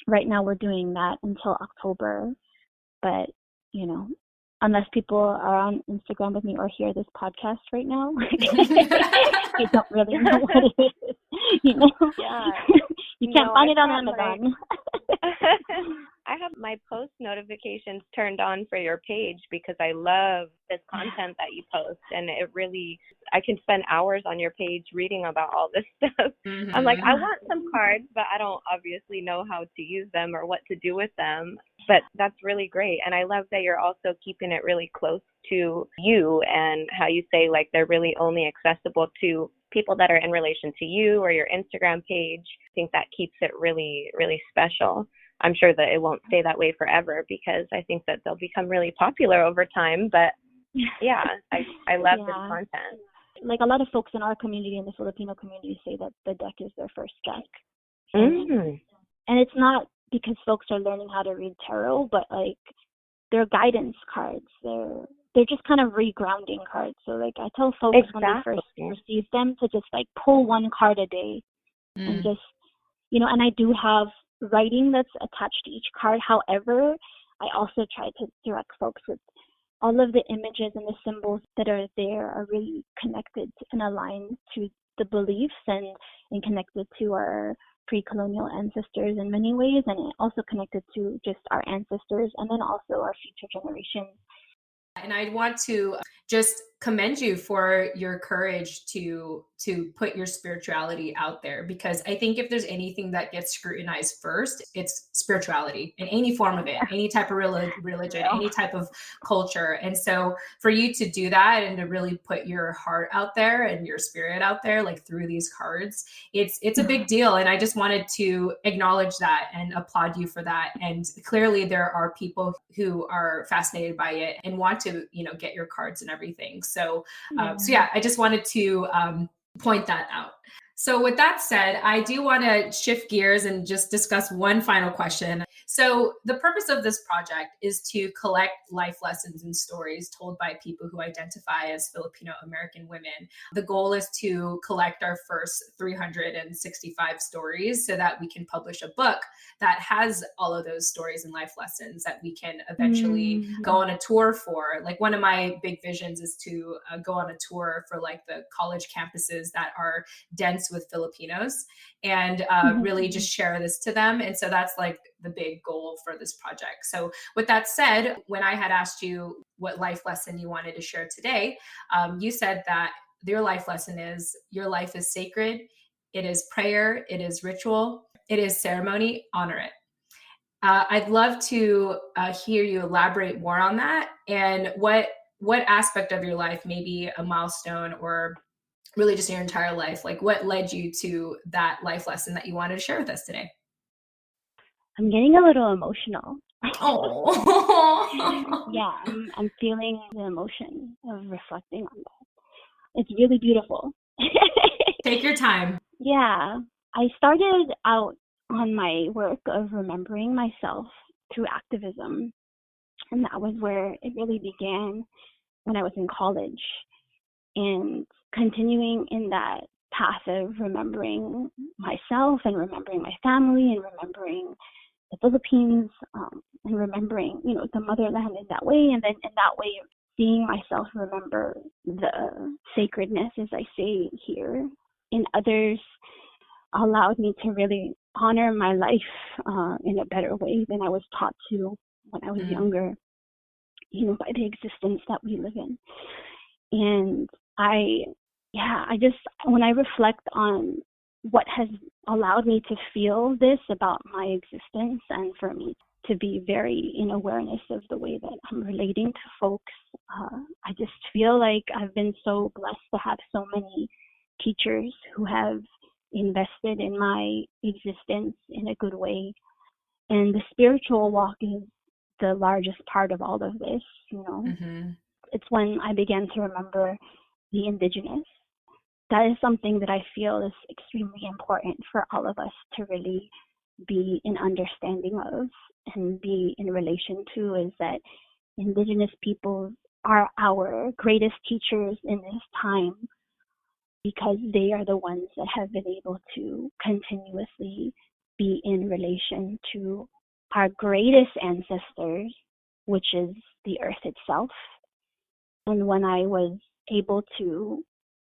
right now we're doing that until October. But, you know, unless people are on Instagram with me or hear this podcast right now, I don't really know what it is. You know, you can't find it on Amazon. I have my post notifications turned on for your page because I love this content that you post, and it really, I can spend hours on your page reading about all this stuff. Mm-hmm. I'm like, I want some cards, but I don't obviously know how to use them or what to do with them. But that's really great. And I love that you're also keeping it really close to you, and how you say like they're really only accessible to people that are in relation to you or your Instagram page. I think that keeps it really, really special. I'm sure that it won't stay that way forever, because I think that they'll become really popular over time. But yeah, I love this content. Like a lot of folks in our community, in the Filipino community, say that the deck is their first deck. Mm. And it's not because folks are learning how to read tarot, but like they're guidance cards. They're just kind of regrounding cards. So like I tell folks when they first receive them to just like pull one card a day and just, you know, and I do have writing that's attached to each card. However, I also try to direct folks with all of the images and the symbols that are there are really connected and aligned to the beliefs and connected to our pre-colonial ancestors in many ways, and also connected to just our ancestors and then also our future generations. And I want to just commend you for your courage to put your spirituality out there, because I think if there's anything that gets scrutinized first, it's spirituality in any form of it, any type of religion, any type of culture. And so for you to do that and to really put your heart out there and your spirit out there, like through these cards, it's a big deal. And I just wanted to acknowledge that and applaud you for that. And clearly there are people who are fascinated by it and want to, you know, get your cards and everything. So I just wanted to point that out. So with that said, I do want to shift gears and just discuss one final question. So the purpose of this project is to collect life lessons and stories told by people who identify as Filipino American women. The goal is to collect our first 365 stories so that we can publish a book that has all of those stories and life lessons that we can eventually go on a tour for. Like one of my big visions is to go on a tour for like the college campuses that are dense with Filipinos and really just share this to them. And so that's like the big goal for this project. So with that said, when I had asked you what life lesson you wanted to share today, you said that your life lesson is your life is sacred. It is prayer. It is ritual. It is ceremony. Honor it. I'd love to hear you elaborate more on that, and what aspect of your life, maybe a milestone or really just your entire life, like what led you to that life lesson that you wanted to share with us today? I'm getting a little emotional. Oh, yeah, I'm feeling the emotion of reflecting on that. It's really beautiful. Take your time. Yeah, I started out on my work of remembering myself through activism, and that was where it really began when I was in college, and continuing in that path of remembering myself and remembering my family and remembering the Philippines, and remembering, you know, the motherland in that way, and then in that way of seeing myself remember the sacredness, as I say here, in others, allowed me to really honor my life in a better way than I was taught to when I was younger, you know, by the existence that we live in. And I just, when I reflect on what has allowed me to feel this about my existence, and for me to be very in awareness of the way that I'm relating to folks, I just feel like I've been so blessed to have so many teachers who have invested in my existence in a good way. And the spiritual walk is the largest part of all of this, It's when I began to remember the indigenous. That is something that I feel is extremely important for all of us to really be in understanding of and be in relation to, is that indigenous peoples are our greatest teachers in this time, because they are the ones that have been able to continuously be in relation to our greatest ancestors, which is the earth itself. And when I was able to,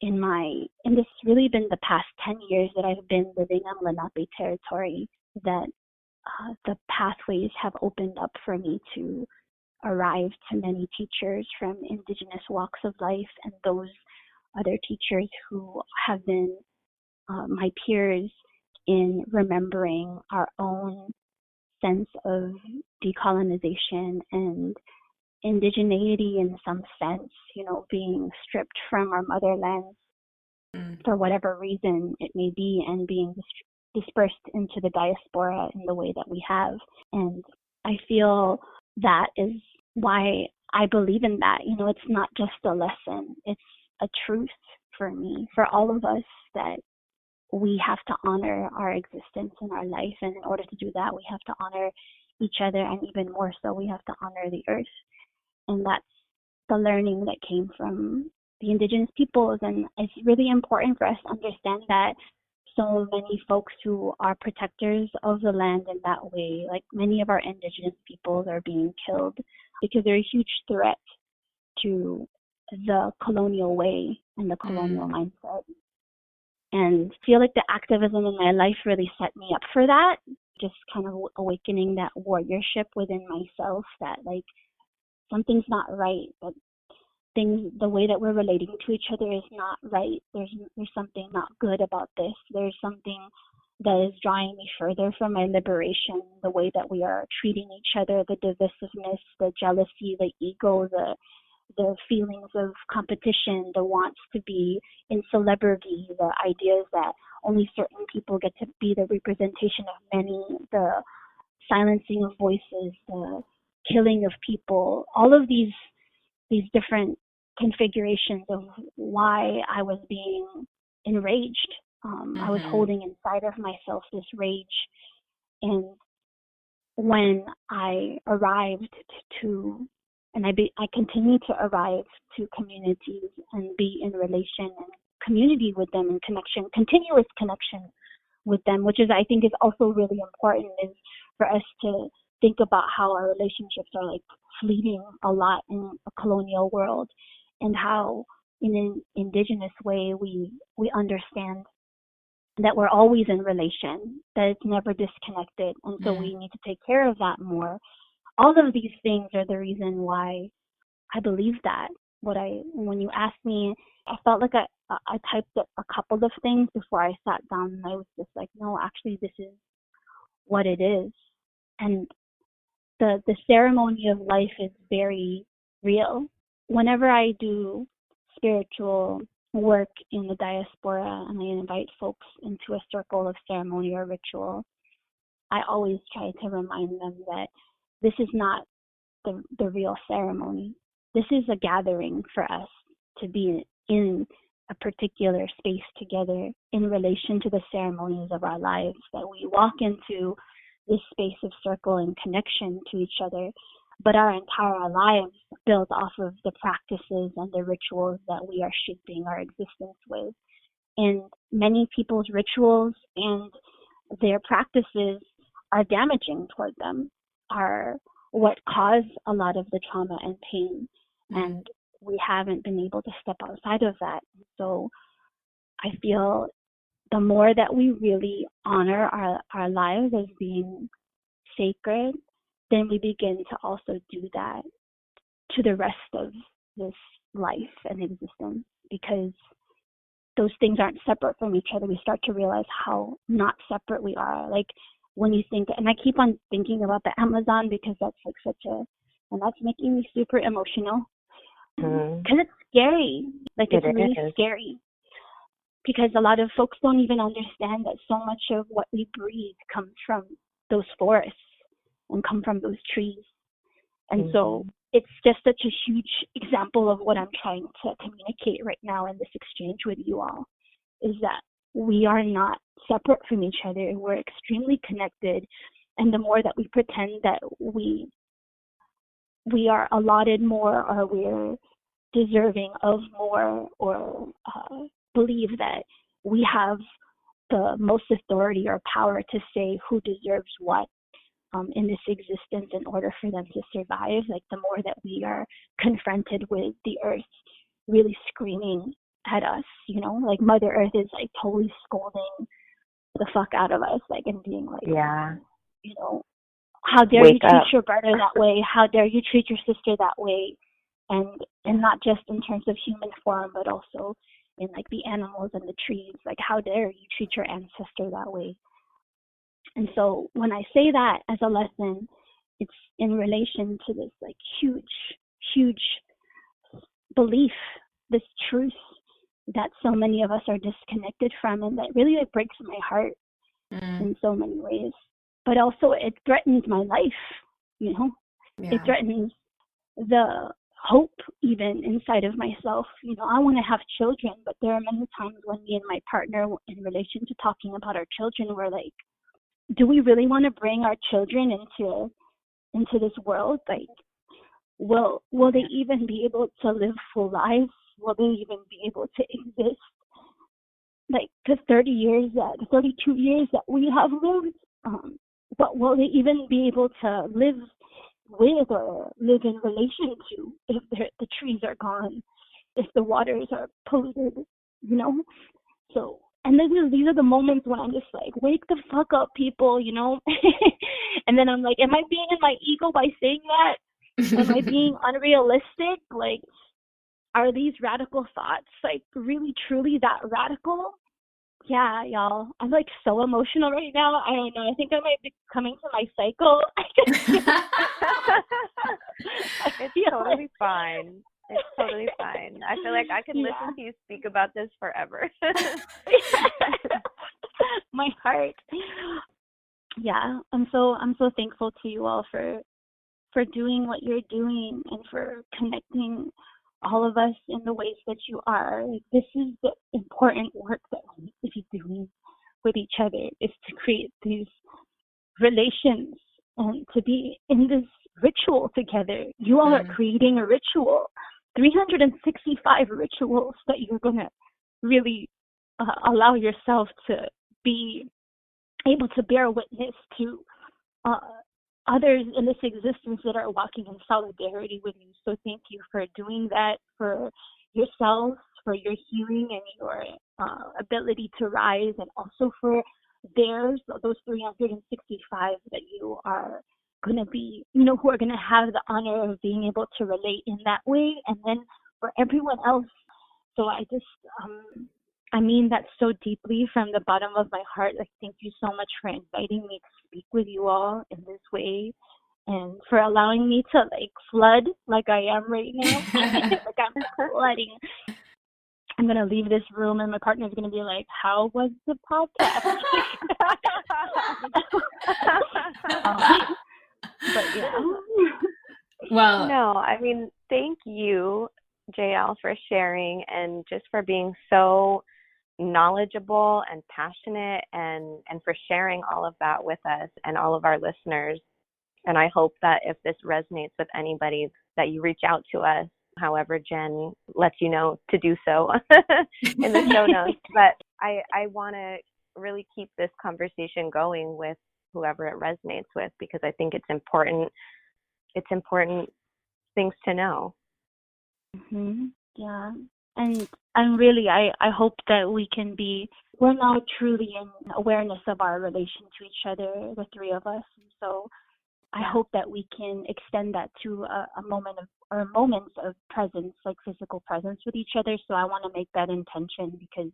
and this has really been the past 10 years that I've been living on Lenape territory, that the pathways have opened up for me to arrive to many teachers from indigenous walks of life, and those other teachers who have been my peers in remembering our own sense of decolonization and indigeneity in some sense, being stripped from our motherlands for whatever reason it may be, and being dispersed into the diaspora in the way that we have. And I feel that is why I believe in that. It's not just a lesson, it's a truth for me, for all of us, that we have to honor our existence in our life. And in order to do that, we have to honor each other, and even more so, we have to honor the earth. And that's the learning that came from the indigenous peoples. And it's really important for us to understand that so many folks who are protectors of the land in that way, like many of our indigenous peoples, are being killed because they're a huge threat to the colonial way and the colonial mindset. And I feel like the activism in my life really set me up for that, just kind of awakening that warriorship within myself, that like something's not right, that the way that we're relating to each other is not right. There's something not good about this. There's something that is drawing me further from my liberation, the way that we are treating each other, the divisiveness, the jealousy, the ego, the feelings of competition, the wants to be in celebrity, the ideas that only certain people get to be the representation of many, the silencing of voices, the killing of people, all of these different configurations of why I was being enraged. I was holding inside of myself this rage. And when I arrived and I continue to arrive to communities and be in relation and community with them, and continuous connection with them, which is, I think, is also really important, is for us to think about how our relationships are like fleeting a lot in a colonial world, and how in an indigenous way we understand that we're always in relation, that it's never disconnected, and so we need to take care of that more. All of these things are the reason why I believe that. When you asked me, I felt like I typed a couple of things before I sat down, and I was just like, no, actually, this is what it is. And the ceremony of life is very real. Whenever I do spiritual work in the diaspora and I invite folks into a circle of ceremony or ritual, I always try to remind them that this is not the real ceremony. This is a gathering for us to be in a particular space together in relation to the ceremonies of our lives, that we walk into this space of circle and connection to each other, but our entire lives build off of the practices and the rituals that we are shaping our existence with. And many people's rituals and their practices are damaging toward them, are what cause a lot of the trauma and pain. And we haven't been able to step outside of that. So I feel the more that we really honor our lives as being sacred, then we begin to also do that to the rest of this life and existence, because those things aren't separate from each other. We start to realize how not separate we are. Like when you think, and I keep on thinking about the Amazon, because that's like and that's making me super emotional, because it's scary. Like it's really scary, because a lot of folks don't even understand that so much of what we breathe comes from those forests and come from those trees. And so it's just such a huge example of what I'm trying to communicate right now in this exchange with you all, is that we are not separate from each other. We're extremely connected. And the more that we pretend that we are allotted more, or we're deserving of more, or believe that we have the most authority or power to say who deserves what in this existence in order for them to survive, like the more that we are confronted with the earth really screaming at us, you know, like Mother Earth is like totally scolding the fuck out of us, like, and being like, you know, how dare you treat your brother that way? How dare you treat your sister that way? And not just in terms of human form, but also in like the animals and the trees. Like, how dare you treat your ancestor that way? And so when I say that as a lesson, it's in relation to this like huge belief, this truth that so many of us are disconnected from, and that really like breaks my heart in so many ways. But also it threatens my life, you know? It threatens the hope even inside of myself. You know, I want to have children, but there are many times when me and my partner, in relation to talking about our children, we're like, do we really want to bring our children into this world? Like, will they even be able to live full lives? Will they even be able to exist? Like the 32 years that we have lived, but will they even be able to live with or live in relation to if the trees are gone, if the waters are polluted, you know? So, and then these are the moments when I'm just like, wake the fuck up, people, you know? And then I'm like, am I being in my ego by saying that? Am I being unrealistic? Like, are these radical thoughts like really, truly that radical? Yeah, y'all. I'm like so emotional right now. I don't know. I think I might be coming to my cycle. It's totally fine. It's totally fine. I feel like I could listen to you speak about this forever. My heart. Yeah, I'm so thankful to you all for doing what you're doing and for connecting all of us in the ways that you are. Like, this is the important work that we need to be doing with each other, is to create these relations and to be in this ritual together. You all are creating a ritual, 365 rituals that you're going to really allow yourself to be able to bear witness to others in this existence that are walking in solidarity with you. So thank you for doing that, for yourselves, for your healing and your ability to rise, and also for theirs, those 365 that you are going to be, you know, who are going to have the honor of being able to relate in that way. And then for everyone else. So I just, I mean that so deeply from the bottom of my heart. Like, thank you so much for inviting me to speak with you all in this way, and for allowing me to like flood like I am right now. Like, I'm flooding. I'm going to leave this room and my partner's going to be like, how was the podcast? But yeah. Well, no, I mean, thank you, JL, for sharing and just for being so knowledgeable and passionate, and for sharing all of that with us and all of our listeners. And I hope that if this resonates with anybody, that you reach out to us, however Jen lets you know to do so in the show notes. But I want to really keep this conversation going with whoever it resonates with, because I think it's important things to know. Yeah. And really, I hope that we're now truly in awareness of our relation to each other, the three of us. And so I hope that we can extend that to a moment of, or moments of presence, like physical presence with each other. So I want to make that intention, because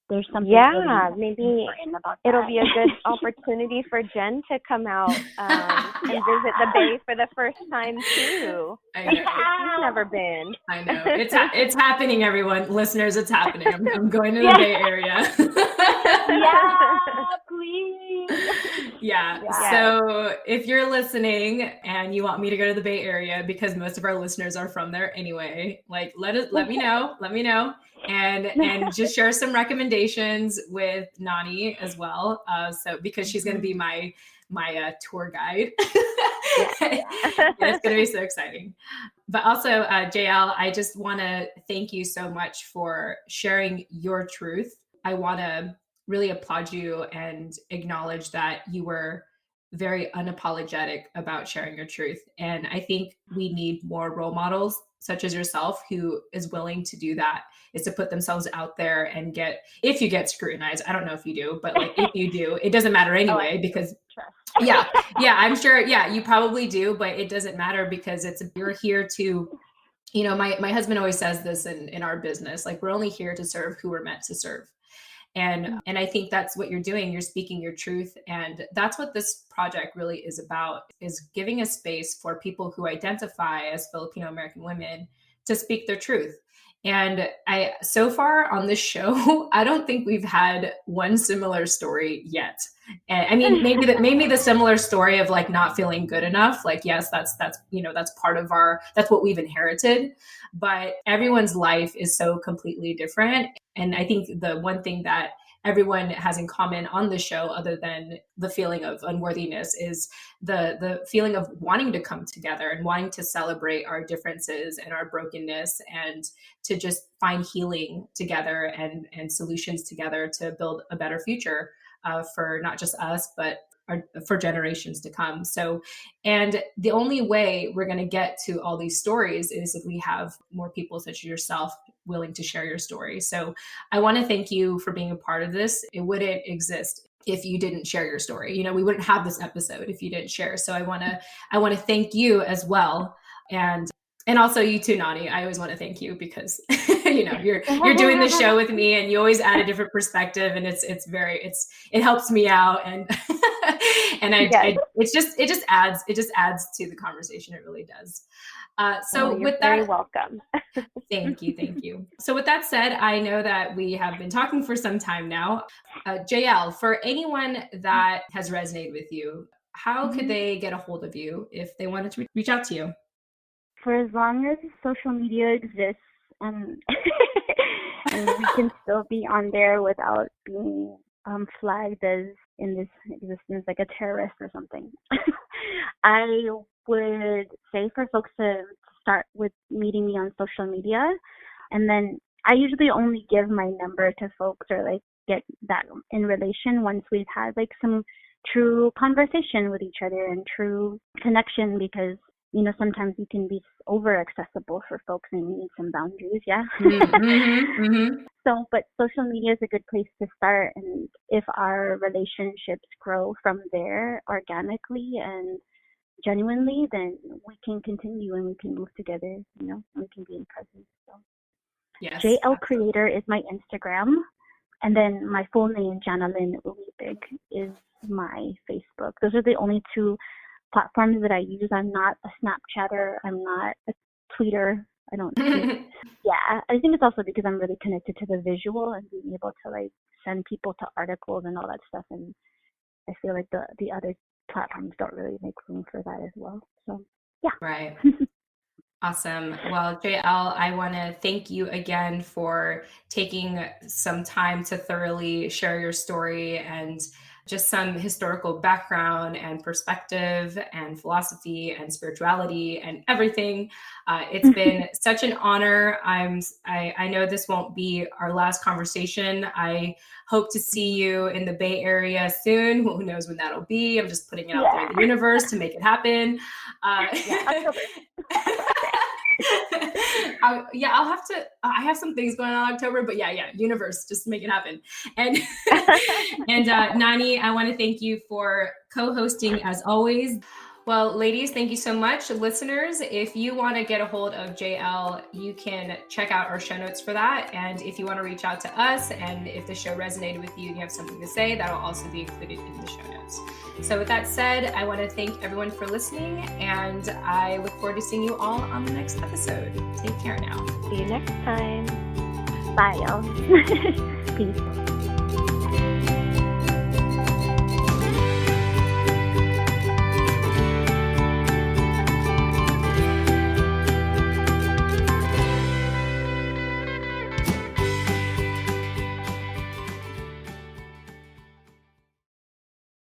there's something really maybe about it'll that. be a good opportunity for Jen to come out and visit the Bay for the first time too. I know. She's never been. I know. It's happening, everyone. Listeners, it's happening. I'm going to the Bay Area. Yeah, please. Yeah. So if you're listening and you want me to go to the Bay Area, because most of our listeners are from there anyway, like let me know, and just share some recommendations with Nani as well. So because she's going to be my tour guide. It's going to be so exciting. But also, JL, I just want to thank you so much for sharing your truth. I want to really applaud you and acknowledge that you were very unapologetic about sharing your truth. And I think we need more role models such as yourself who is willing to do that, is to put themselves out there and if you get scrutinized, I don't know if you do, but like if you do, it doesn't matter anyway, because yeah, I'm sure. Yeah, you probably do, but it doesn't matter because you're here to, you know, my husband always says this in our business, like we're only here to serve who we're meant to serve. And I think that's what you're doing. You're speaking your truth. And that's what this project really is about, is giving a space for people who identify as Filipino American women to speak their truth. And so far on this show, I don't think we've had one similar story yet. And I mean, maybe the similar story of like not feeling good enough. Like, yes, that's part of that's what we've inherited, but everyone's life is so completely different. And I think the one thing that everyone has in common on the show, other than the feeling of unworthiness, is the feeling of wanting to come together and wanting to celebrate our differences and our brokenness, and to just find healing together and solutions together to build a better future for not just us, but for generations to come. So, and the only way we're going to get to all these stories is if we have more people such as yourself willing to share your story. So I want to thank you for being a part of this. It wouldn't exist if you didn't share your story. You know, we wouldn't have this episode if you didn't share. So I want to thank you as well. And also you too, Nani. I always want to thank you because, you know, you're doing the show with me and you always add a different perspective, and it helps me out. And, it just adds to the conversation. It really does. So with that, very welcome. Thank you. So with that said, I know that we have been talking for some time now. JL, for anyone that has resonated with you, how could they get a hold of you if they wanted to reach out to you? For as long as social media exists, and we can still be on there without being flagged as in this existence like a terrorist or something. I would say for folks to start with meeting me on social media, and then I usually only give my number to folks or like get that in relation once we've had like some true conversation with each other and true connection, because you know, sometimes you can be over accessible for folks and you need some boundaries. Yeah. So, but social media is a good place to start. And if our relationships grow from there organically and genuinely, then we can continue and we can move together, you know, and we can be in presence. So yes, JL Creator is my Instagram. And then my full name, Janalyn Uwibig, is my Facebook. Those are the only two platforms that I use. I'm not a Snapchatter. I'm not a tweeter. I don't tweet. Yeah, I think it's also because I'm really connected to the visual and being able to like send people to articles and all that stuff. And I feel like the other platforms don't really make room for that as well. So yeah. Right. Awesome. Well, JL, I want to thank you again for taking some time to thoroughly share your story and just some historical background and perspective and philosophy and spirituality and everything. It's been such an honor. I know this won't be our last conversation. I hope to see you in the Bay Area soon. Who knows when that'll be? I'm just putting it out there in the universe to make it happen. I have some things going on in October, but universe, just make it happen. And Nani, I want to thank you for co-hosting as always. Well, ladies, thank you so much. Listeners, if you want to get a hold of JL, you can check out our show notes for that. And if you want to reach out to us, and if the show resonated with you and you have something to say, that'll also be included in the show notes. So with that said, I want to thank everyone for listening, and I look forward to seeing you all on the next episode. Take care now. See you next time. Bye, y'all. Peace.